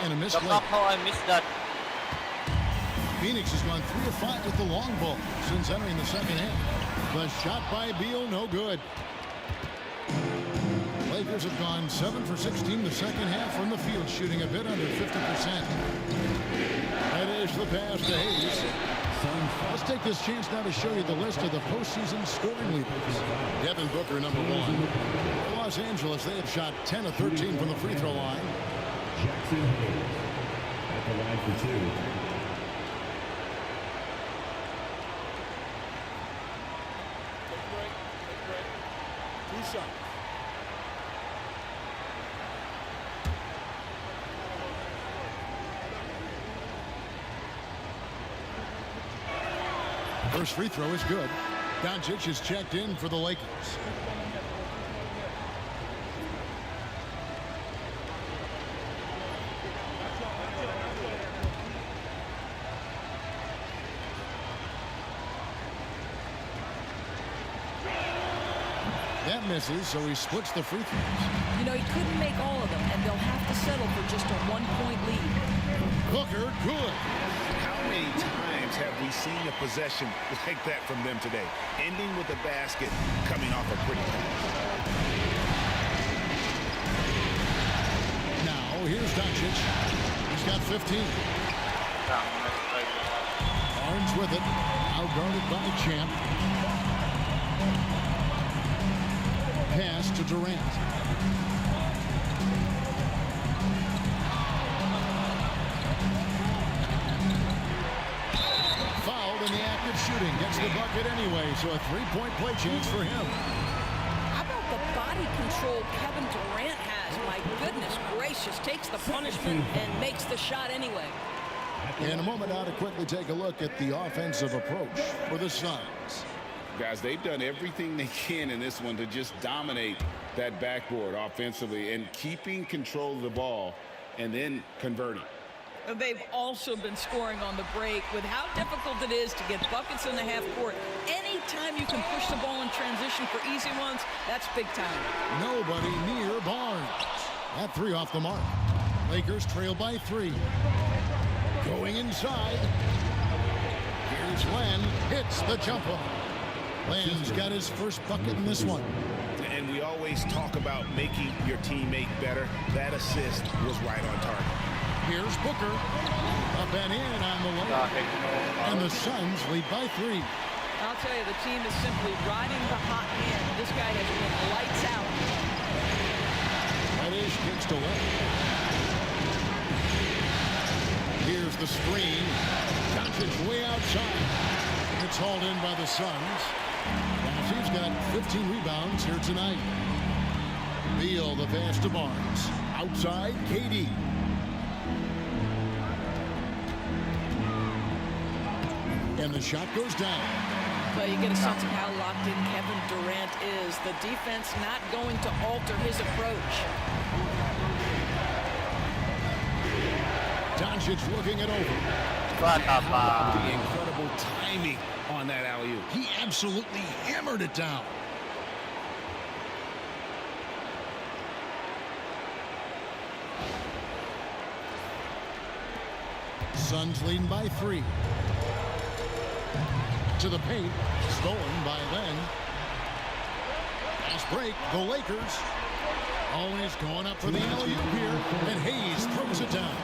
and a missed Look lay. up how I missed that. Phoenix has gone 3 of 5 with the long ball since entering the second half. The shot by Beal, no good. Lakers have gone 7 for 16 the second half from the field, shooting a bit under 50%. That is the pass to Hayes. Let's take this chance now to show you the list of the postseason scoring leaders. Devin Booker, number 1. Los Angeles, they have shot 10 of 13 from the free throw line. Jackson Hayes at the line for 2. Two shots. First free throw is good. Doncic is checked in for the Lakers. That misses, so he splits the free throws. You know, he couldn't make all of them, and they'll have to settle for just a 1-point lead. Booker, good. How many times have we seen a possession like that from them today? Ending with a basket, coming off a pretty pass. Now, here's Doncic. He's got 15. Barnes with it. Outguarded by Champ. Pass to Durant. Fouled in the act of shooting. Gets the bucket anyway, so a 3-point play chance for him. How about the body control Kevin Durant has? My goodness gracious. Takes the punishment and makes the shot anyway. In a moment now to quickly take a look at the offensive approach for the Suns. Guys, they've done everything they can in this one to just dominate that backboard offensively and keeping control of the ball and then converting. They've also been scoring on the break. With how difficult it is to get buckets in the half court, anytime you can push the ball in transition for easy ones, that's big time. Nobody near Barnes. That 3 off the mark. Lakers trail by 3. Going inside. Here's Len. Hits the jumper. Len's got his first bucket in this one. And we always talk about making your teammate better. That assist was right on target. Here's Booker. Up and in on the way. And the Suns lead by 3. I'll tell you, the team is simply riding the hot hand. This guy has been lights out. Reddish kicks away. Here's the screen. Doncic way outside. It's hauled in by the Suns. He's got 15 rebounds here tonight. Beal, the pass to Barnes. Outside, KD. And the shot goes down. But you get a sense of how locked in Kevin Durant is. The defense not going to alter his approach. Doncic looking it over. The incredible timing on that alley-oop. He absolutely hammered it down. Suns leading by 3. To the paint. Stolen by Len. Fast break. The Lakers. Always going up for the alley-oop here. And Hayes throws it down.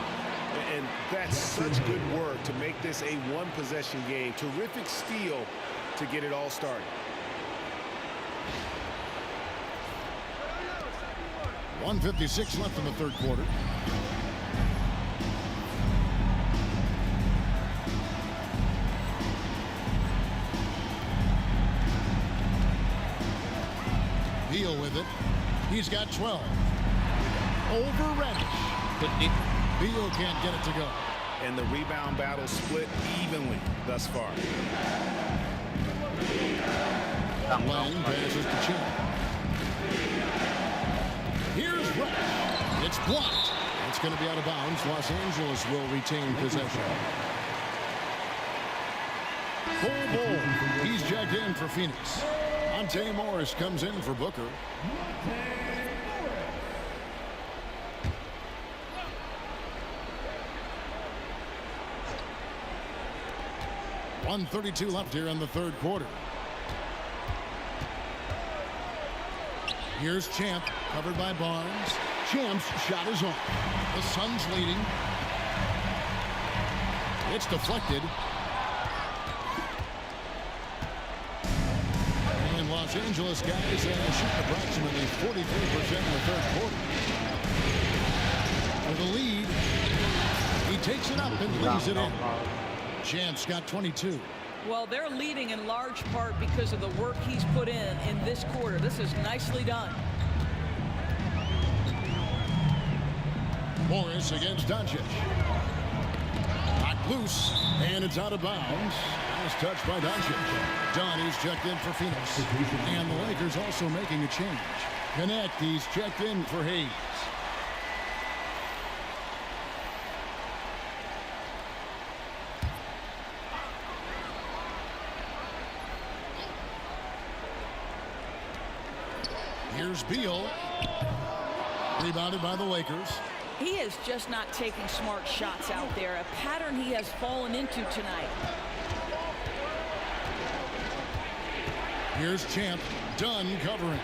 And that's such good work to make this a one-possession game. Terrific steal to get it all started. .156 left in the third quarter. Beal with it. He's got 12. Over Reddish. Beal can't get it to go. And the rebound battle split evenly thus far. Lang passes to Champ. Here's Reddish. It's blocked. It's going to be out of bounds. Los Angeles will retain possession. Full ball. He's checked in for Phoenix. Monte Morris comes in for Booker. 1:32 left here in the third quarter. Here's Champ, covered by Barnes. Champ's shot is on. The Suns leading. It's deflected. And Los Angeles guys shoot approximately 43% in the third quarter. For the lead, he takes it up and lays it in. Champ's got 22. Well, they're leading in large part because of the work he's put in this quarter. This is nicely done. Morris against Doncic. Knocked loose, and it's out of bounds. Nice touch by Doncic. Dunn is checked in for Phoenix. And the Lakers also making a change. Connect, he's checked in for Hayes. Here's Beal. Rebounded by the Lakers. He is just not taking smart shots out there, a pattern he has fallen into tonight. Here's Champ. Dunn covering.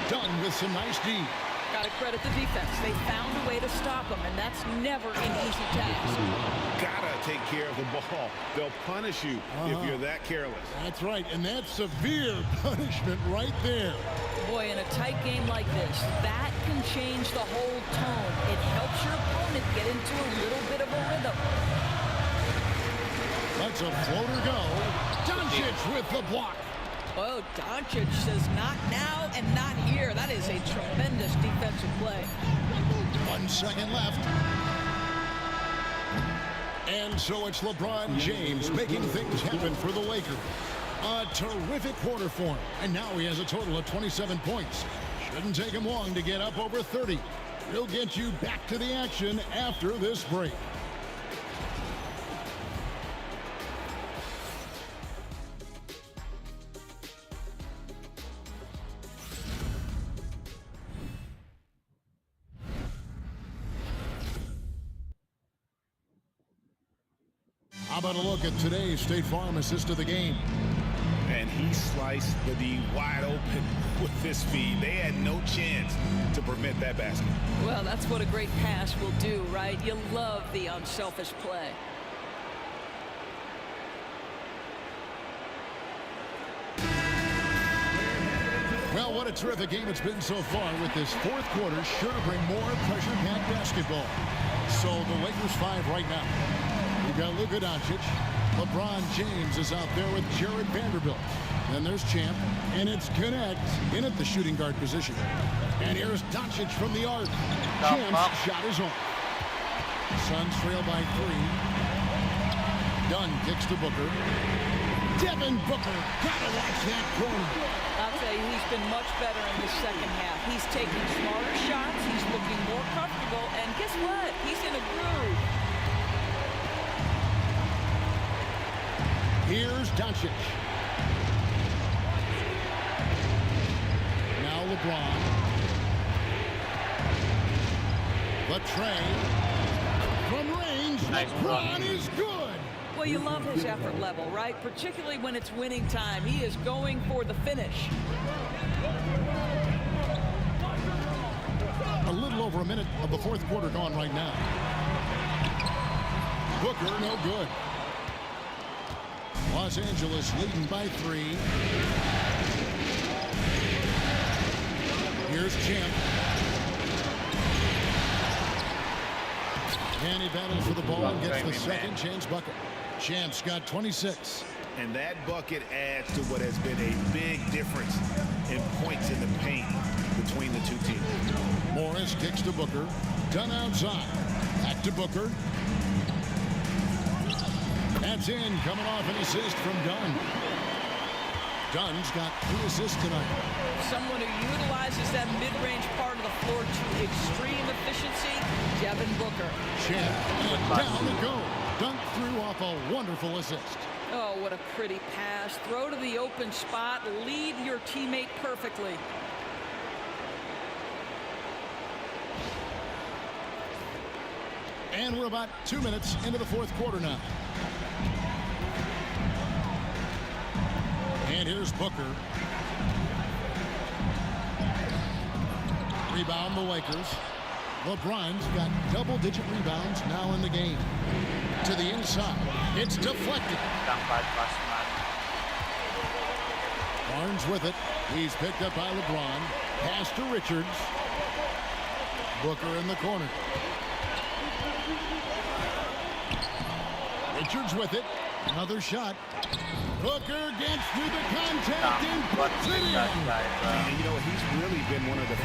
Dunn with some nice D. Got to credit the defense. They found a way to stop him, and that's never an easy task. Gotta take care of the ball. They'll punish you if you're that careless. That's right, and that's severe punishment right there. Boy, in a tight game like this, that can change the whole tone. It helps your opponent get into a little bit of a rhythm. That's a floater go. Doncic with the block. Oh, Doncic says not now and not here. That is a tremendous defensive play. 1 second left. And so it's LeBron James making things happen for the Lakers. A terrific quarter for him. And now he has a total of 27 points. Shouldn't take him long to get up over 30. He'll get you back to the action after this break. How about a look at today's State Farm assist of the game? And he sliced the D wide open with this feed. They had no chance to prevent that basket. Well, that's what a great pass will do, right? You love the unselfish play. Well, what a terrific game it's been so far, with this fourth quarter sure to bring more pressure-packed basketball. So the Lakers 5 right now. We've got Luka Doncic. LeBron James is out there with Jared Vanderbilt. Then there's Champ, and it's Connect in at the shooting guard position. And here's Doncic from the arc. Champ's shot is on. Suns trail by 3. Dunn kicks to Booker. Devin Booker, gotta watch that corner. I'll tell you, he's been much better in the second half. He's taking smarter shots. He's looking more comfortable. And guess what? He's in a groove. Here's Doncic. Now LeBron. The tray. From range, LeBron is good. Well, you love his effort level, right? Particularly when it's winning time. He is going for the finish. A little over a minute of the fourth quarter gone right now. Booker, no good. Los Angeles leading by 3. Here's Champ. And he battles for the ball and gets the second chance bucket. Champ's got 26. And that bucket adds to what has been a big difference in points in the paint between the two teams. Morris kicks to Booker. Dunn outside. Back to Booker. That's in, coming off an assist from Dunn. Dunn's got 3 assists tonight. Someone who utilizes that mid-range part of the floor to extreme efficiency, Devin Booker. Champ, and down it goes. Dunn threw off a wonderful assist. Oh, what a pretty pass. Throw to the open spot. Lead your teammate perfectly. And we're about 2 minutes into the fourth quarter now. And here's Booker. Rebound the Lakers. LeBron's got double-digit rebounds now in the game. To the inside. It's deflected. Barnes with it. He's picked up by LeBron. Pass to Richards. Booker in the corner. Richards with it. Another shot. Booker gets through the contact and puts it in. And you know, he's really been one of the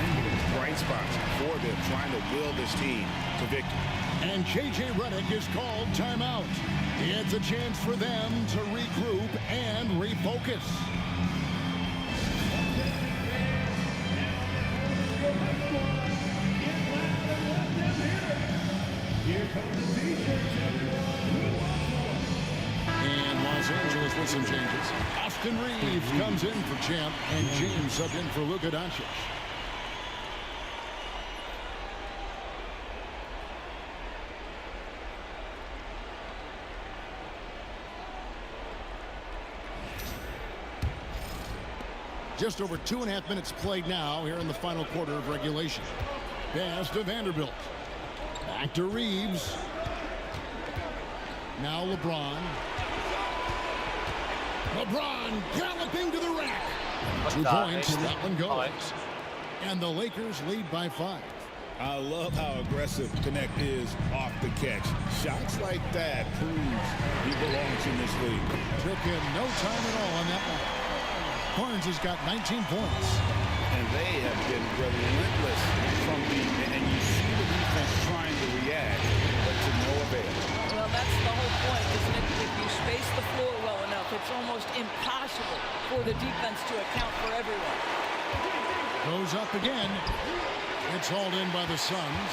bright spots for them, trying to will this team to victory. And J.J. Redick is called timeout. It's a chance for them to regroup and refocus. Here comes the defense. And Los Angeles with some changes. Austin Reeves comes in for Champ, and James subbed in for Luka Doncic. Just over 2.5 minutes played now here in the final quarter of regulation. Pass to Vanderbilt. Back to Reeves. Now LeBron. LeBron galloping to the rack. 2 points, that one goes. And the Lakers lead by 5. I love how aggressive Connect is off the catch. Shots like that proves he belongs in this league. Took him no time at all on that one. Barnes has got 19 points. And they have been relentless from deep. And you see the defense trying to react, but to no avail. Well, that's the whole point, isn't it? If you space the floor well enough, it's almost impossible for the defense to account for everyone. Goes up again. It's hauled in by the Suns.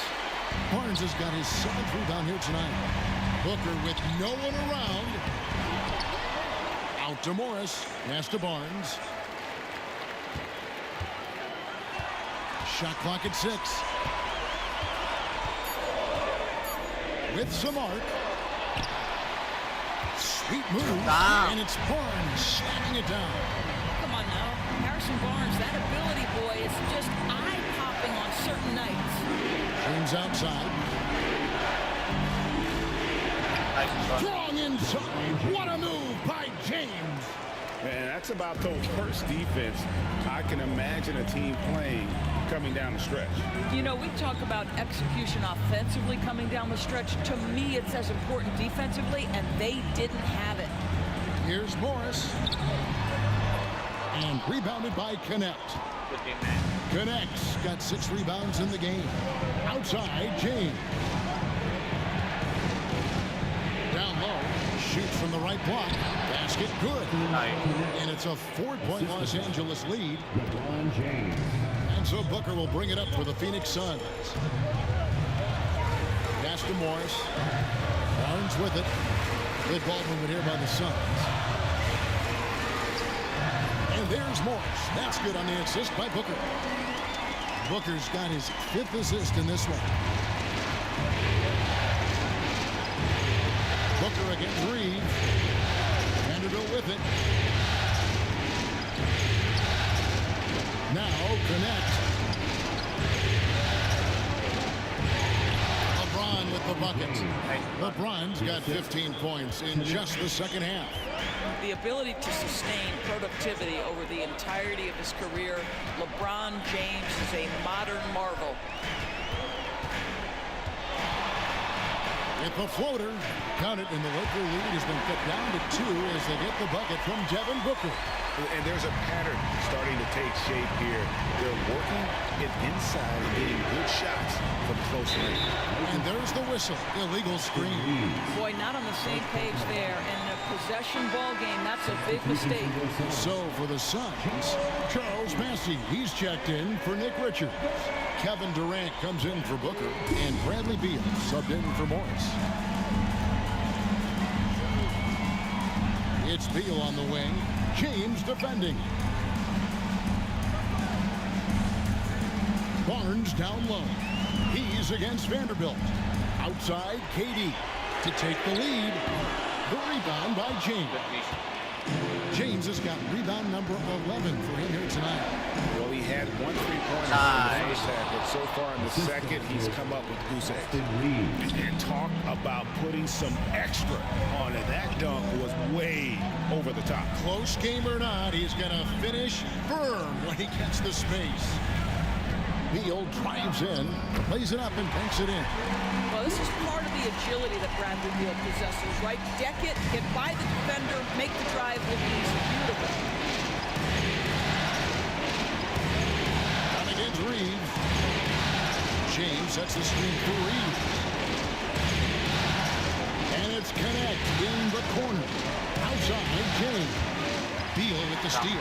Barnes has got his 7th rebound here tonight. Booker with no one around. Out to Morris. Pass to Barnes. Shot clock at 6. With some arc. Sweet move. And it's Barnes slamming it down. Come on now. Harrison Barnes, that ability, boy, is just eye-popping on certain nights. James outside. Strong inside. What a move by James. And that's about the worst defense I can imagine a team playing coming down the stretch. You know, we talk about execution offensively coming down the stretch. To me, it's as important defensively, and they didn't have it. Here's Morris. And rebounded by Connect. Connect's got 6 rebounds in the game. Outside, James. from the right block. Basket good. And it's a 4-point Los Angeles lead. LeBron James. And so Booker will bring it up for the Phoenix Suns. Pass to Morris. Barnes with it. Good ball movement here by the Suns. And there's Morris. That's good on the assist by Booker. Booker's got his 5th assist in this one. Booker against Reeves. Vanderbilt with it. Now connect. LeBron with the bucket. LeBron's got 15 points in just the second half. The ability to sustain productivity over the entirety of his career, LeBron James is a modern marvel. With the floater, count it, and the Laker lead has been cut down to 2 as they get the bucket from Devin Booker. And there's a pattern starting to take shape here. They're working it inside and getting good shots from close range. And there's the whistle. Illegal screen. Boy, not on the same page there. And in a possession ball game, that's a big mistake. So for the Suns, Charles Massey, he's checked in for Nick Richards. Kevin Durant comes in for Booker, and Bradley Beal subbed in for Morris. It's Beal on the wing. James defending. Barnes down low. He's against Vanderbilt. Outside, KD to take the lead. The rebound by James. James has got rebound number 11 for him here tonight. Well, he had 1 3-pointer in the first half, but so far in the second, he's come up with goose eggs. And talk about putting some extra on it. That dunk was way over the top. Close game or not, he's going to finish firm when he gets the space. Beal drives in, lays it up, and banks it in. Well, this is part of the agility that Bradley Beal possesses, right? Deck it, get by the defender, make the drive look easy. Beautiful. Out against Reeves. James sets the screen for Reeves. And it's Connect in the corner. Outside, James. Beal with the steal.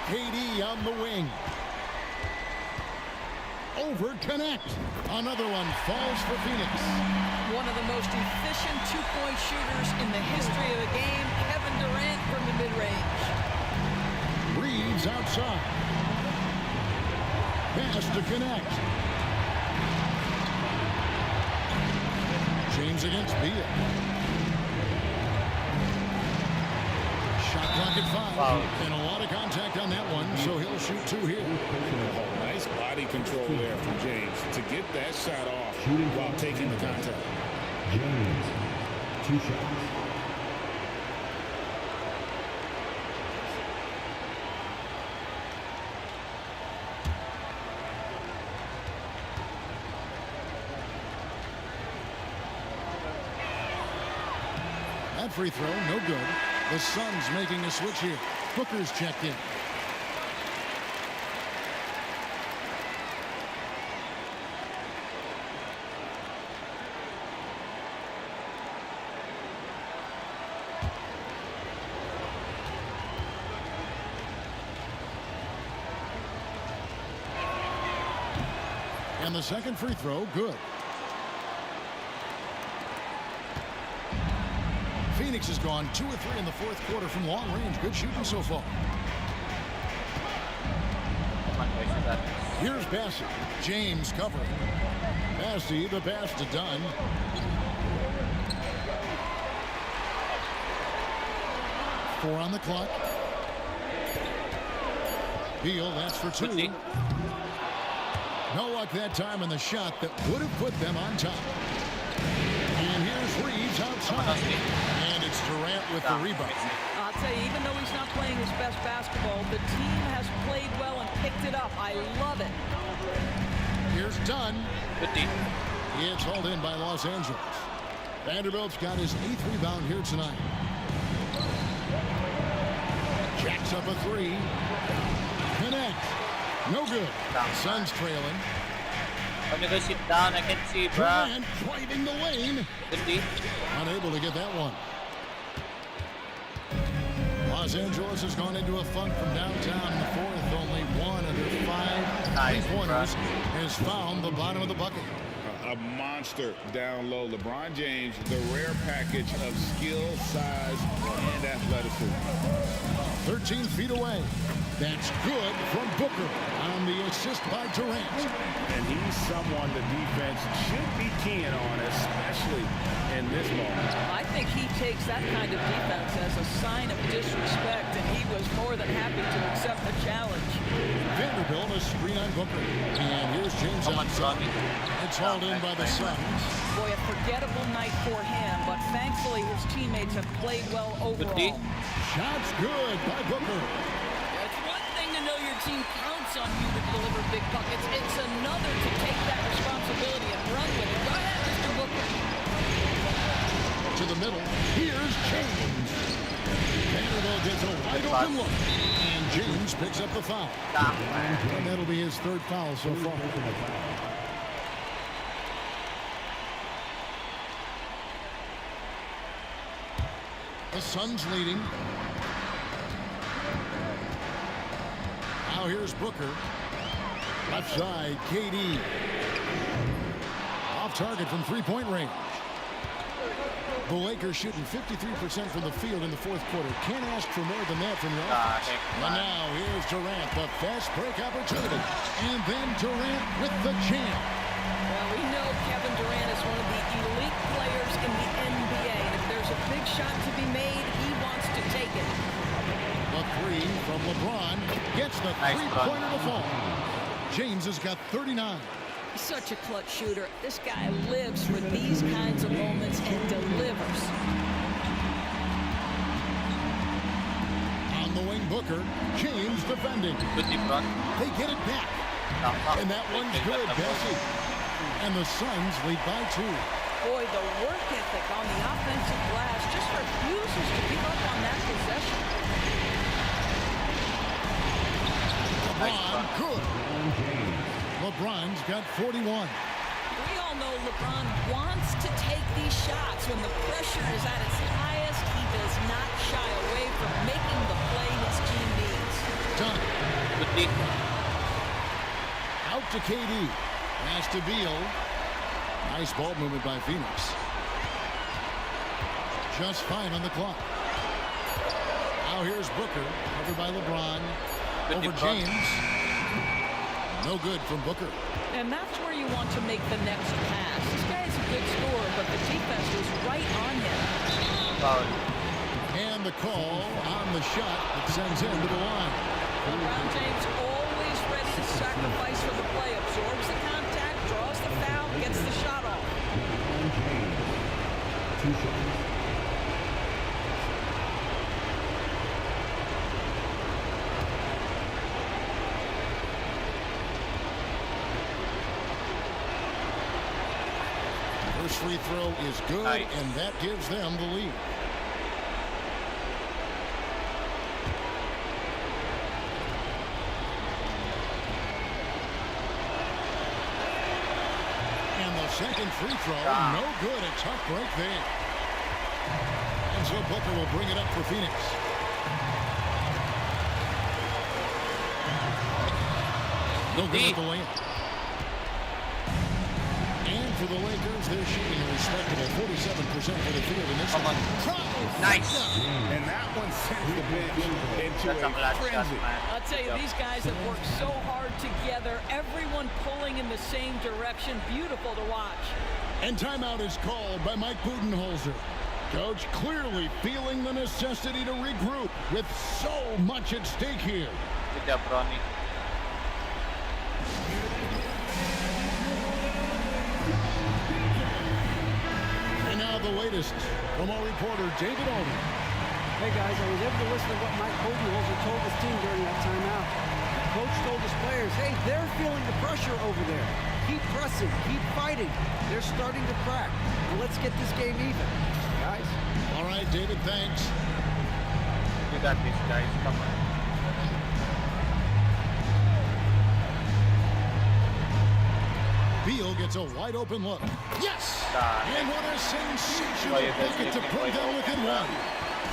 KD on the wing. Over Connect. Another one falls for Phoenix. One of the most efficient two-point shooters in the history of the game, Kevin Durant from the mid-range. Reeves outside. Pass to Connect. James against Beal. Shot clock at 5. Wow. And a lot of contact on that one, so he'll shoot 2 here. Oh, nice body control there from James to get that shot off while taking the contact. James, 2 shots. That free throw, no good. The Suns making a switch here. Booker's checked in. And the second free throw, good. Phoenix has gone 2 of 3 in the fourth quarter from long range. Good shooting so far. Here's Bassey. James covering. Bassey, the pass to Dunn. Four on the clock. Beal, that's for 2. No luck that time in the shot that would have put them on top. And here's Reeves outside. And it's Durant with the rebound. I'll tell you, even though he's not playing his best basketball, the team has played well and picked it up. I love it. Here's Dunn. It's hauled in by Los Angeles. Vanderbilt's got his 8th rebound here tonight. Jacks up a 3. Connect. No good. Suns trailing. When you go sit down, I can see, bro. Durant driving the lane. Good D. Unable to get that one. Los Angeles has gone into a funk from downtown in the fourth. Only one of their 5 three-pointers has found the bottom of the bucket. A monster down low. LeBron James, the rare package of skill, size, and athleticism. 13 feet away. That's good from Booker on the assist by Durant. And he's someone the defense should be keying on, especially in this moment. I think he takes that kind of defense as a sign of disrespect, and he was more than happy to accept the challenge. Vanderbilt a screen on Booker. And here's James outside. It's hauled in by the Suns. Boy, a forgettable night for him, but thankfully his teammates have played well overall. Shots good by Booker. It's one thing to know your team counts on you to deliver big buckets. It's another to take that responsibility and run with it. Go ahead, Mr. Booker. To the middle. Here's James. Vanderbilt gets a wide open look. And James picks up the foul. And that'll be his 3rd foul so far. The Suns leading. Now here's Booker. Left side, KD. Off target from three-point range. The Lakers shooting 53% from the field in the 4th quarter. Can't ask for more than that from the offense. And now here's Durant, the fast break opportunity. And then Durant with the jam. Well, we know Kevin Durant is one of the elite players in the NBA. And if there's a big shot to be made, he wants to take it. The 3 from LeBron gets the three-pointer to fall. James has got 39. He's such a clutch shooter. This guy lives for these kinds of moments and delivers. On the wing, Booker. James defending. They get it back. And that one's good, Bessie. And the Suns lead by 2. Boy, the work ethic on the offensive glass just refuses to give up on that possession. LeBron, good. LeBron's got 41. We all know LeBron wants to take these shots. When the pressure is at its highest, he does not shy away from making the play his team needs. Done. Out to KD. Pass to Beal. Nice ball movement by Phoenix. Just fine on the clock. Now here's Booker. Covered by LeBron. Over James. No good from Booker. And that's where you want to make the next pass. This guy's a good scorer, but the defense was right on him. And the call on the shot that sends him to the line. LeBron James always ready to sacrifice for the play. Absorbs the contact, draws the foul, gets the shot off. 2 shots. First free throw is good, and that gives them the lead. And the second free throw, no good. A tough break there. And so Booker will bring it up for Phoenix. No good at the layup. For the Lakers, they're shooting a respectable 47% for the field in this one. Nice. And that one sent the bench into a frenzy. I'll tell you, these guys have worked so hard together. Everyone pulling in the same direction. Beautiful to watch. And timeout is called by Mike Budenholzer. Coach clearly feeling the necessity to regroup with so much at stake here. Good job, Ronnie. The latest from our reporter, David Alden. Hey guys, I was able to listen to what Mike Budenholzer told his team during that timeout. The coach told his players, hey, they're feeling the pressure over there. Keep pressing, keep fighting. They're starting to crack. Now let's get this game even, guys. All right, David, thanks. You got this, guys. Come on. Beal gets a wide open look. Yes! And what a sensational bucket to put them within one.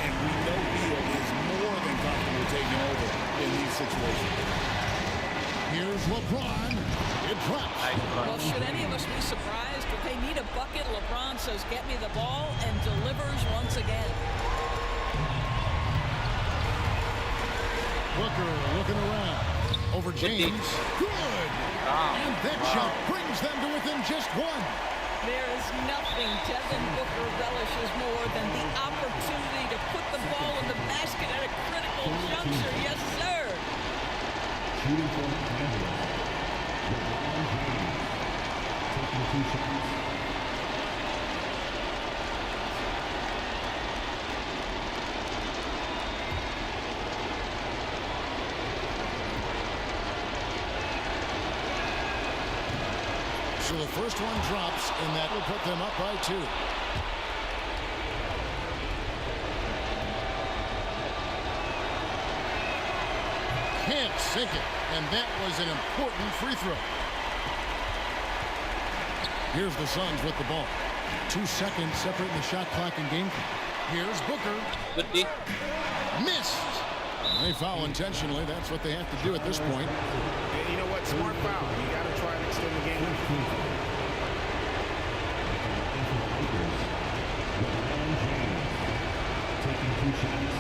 And we know Beal is more than comfortable taking over in these situations. Here's LeBron. It drops. Well, should any of us be surprised? If they need a bucket, LeBron says, get me the ball, and delivers once again. Booker looking around. Over James. Good! And that shot brings them to within just one. There is nothing Devin Booker relishes more than the opportunity to put the ball in the basket at a critical juncture. Yes, sir. Shooting for Los Angeles. LeBron James taking 2 shots. So the first one drops, and that will put them up by 2. Can't sink it, and that was an important free throw. Here's the Suns with the ball. 2 seconds separating the shot clock and game clock. Here's Booker. Good D. Missed. They foul intentionally. That's what they have to do at this point. And you know what? Smart foul. You got to try and extend the game. LeBron James taking 2 shots.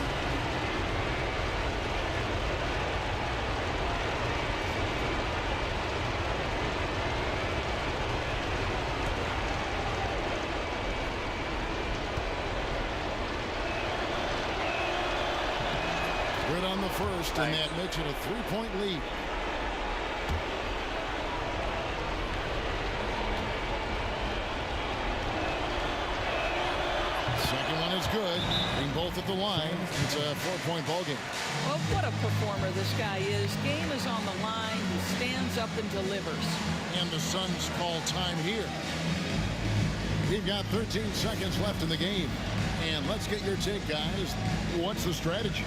Good on the first, and that makes it a 3-point lead. Second one is good. Bring both at the line. It's a 4-point ball game. Well, what a performer this guy is. Game is on the line. He stands up and delivers. And the Suns call time here. We've got 13 seconds left in the game. And let's get your take, guys. What's the strategy?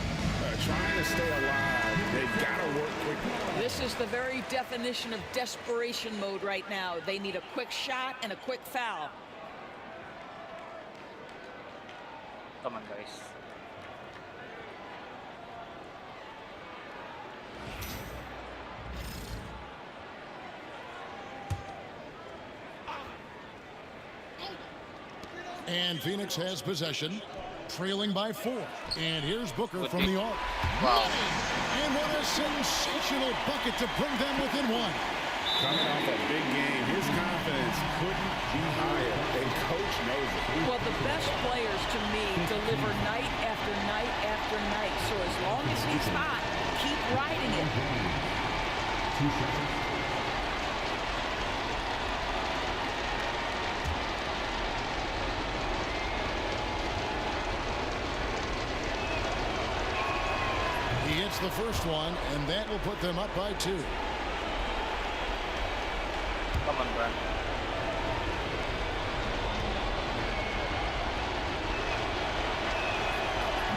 Trying to stay alive. They've got to work quickly. This is the very definition of desperation mode right now. They need a quick shot and a quick foul. Come on, guys. And Phoenix has possession, trailing by 4. And here's Booker from the arc. Wow. And what a sensational bucket to bring them within 1. Coming off a big game, his confidence couldn't be higher. And coach knows it. Well, the best players to me deliver night after night after night. So as long as he's hot, keep riding it. 2 shots. He hits the first one, and that will put them up by 2. Come on, Brad.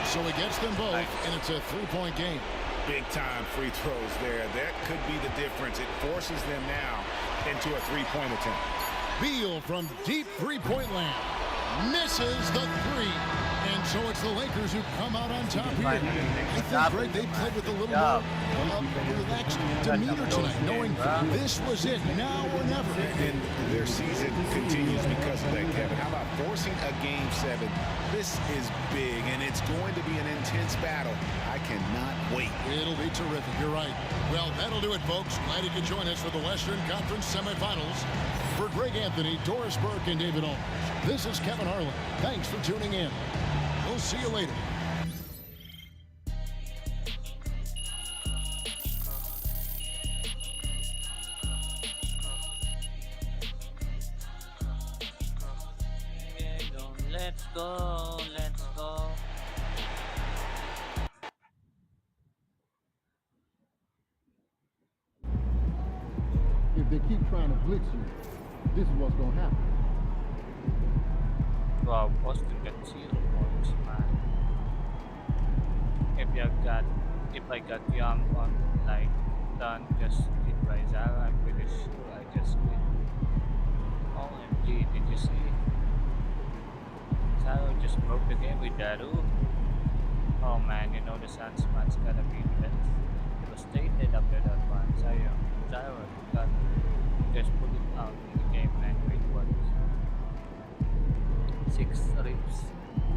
So he gets them both, and it's a 3-point game. Big-time free throws there. That could be the difference. It forces them now into a 3-point attempt. Beal from deep 3-point land misses the 3. And so it's the Lakers who come out on top here. I think, Greg, they played with a little more relaxed demeanor tonight, knowing this was it, now or never. And their season continues because of that, Kevin. How about forcing a Game 7? This is big, and it's going to be an intense battle. I cannot wait. It'll be terrific. You're right. Well, that'll do it, folks. Glad you could join us for the Western Conference semifinals. For Greg Anthony, Doris Burke, and David Holmes, this is Kevin Harlan. Thanks for tuning in. We'll see you later. Let's go, let's go. If they keep trying to blitz you, this is what's going to happen. Wow, Boston got 0 points, man. If I got young on like done just hit by Zara, I'm pretty sure I just win. OMG, did you see? Saro just broke the game with Daru. Oh man, you know the Suns match gonna be devastated after that one. Saro got just put it out in the game, man. Wait, what? 6 rips.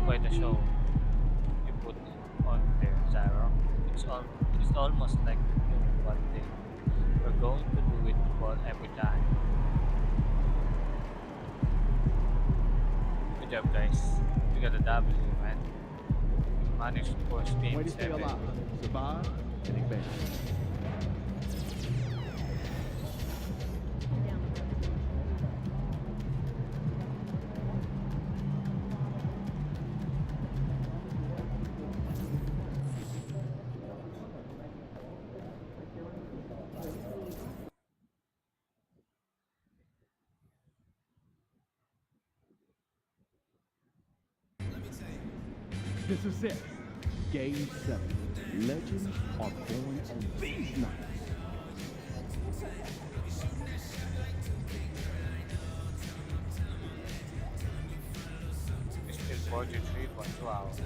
Quite a show you put on there, Saro. It's almost like you knew what they were going to do with the ball every time. Good job, guys. We got a W, man. We managed to force game Way to stay 7. alive, survive, and advance. This is it. Game 7. Legends are born on these nights. It's still 43.2 hours.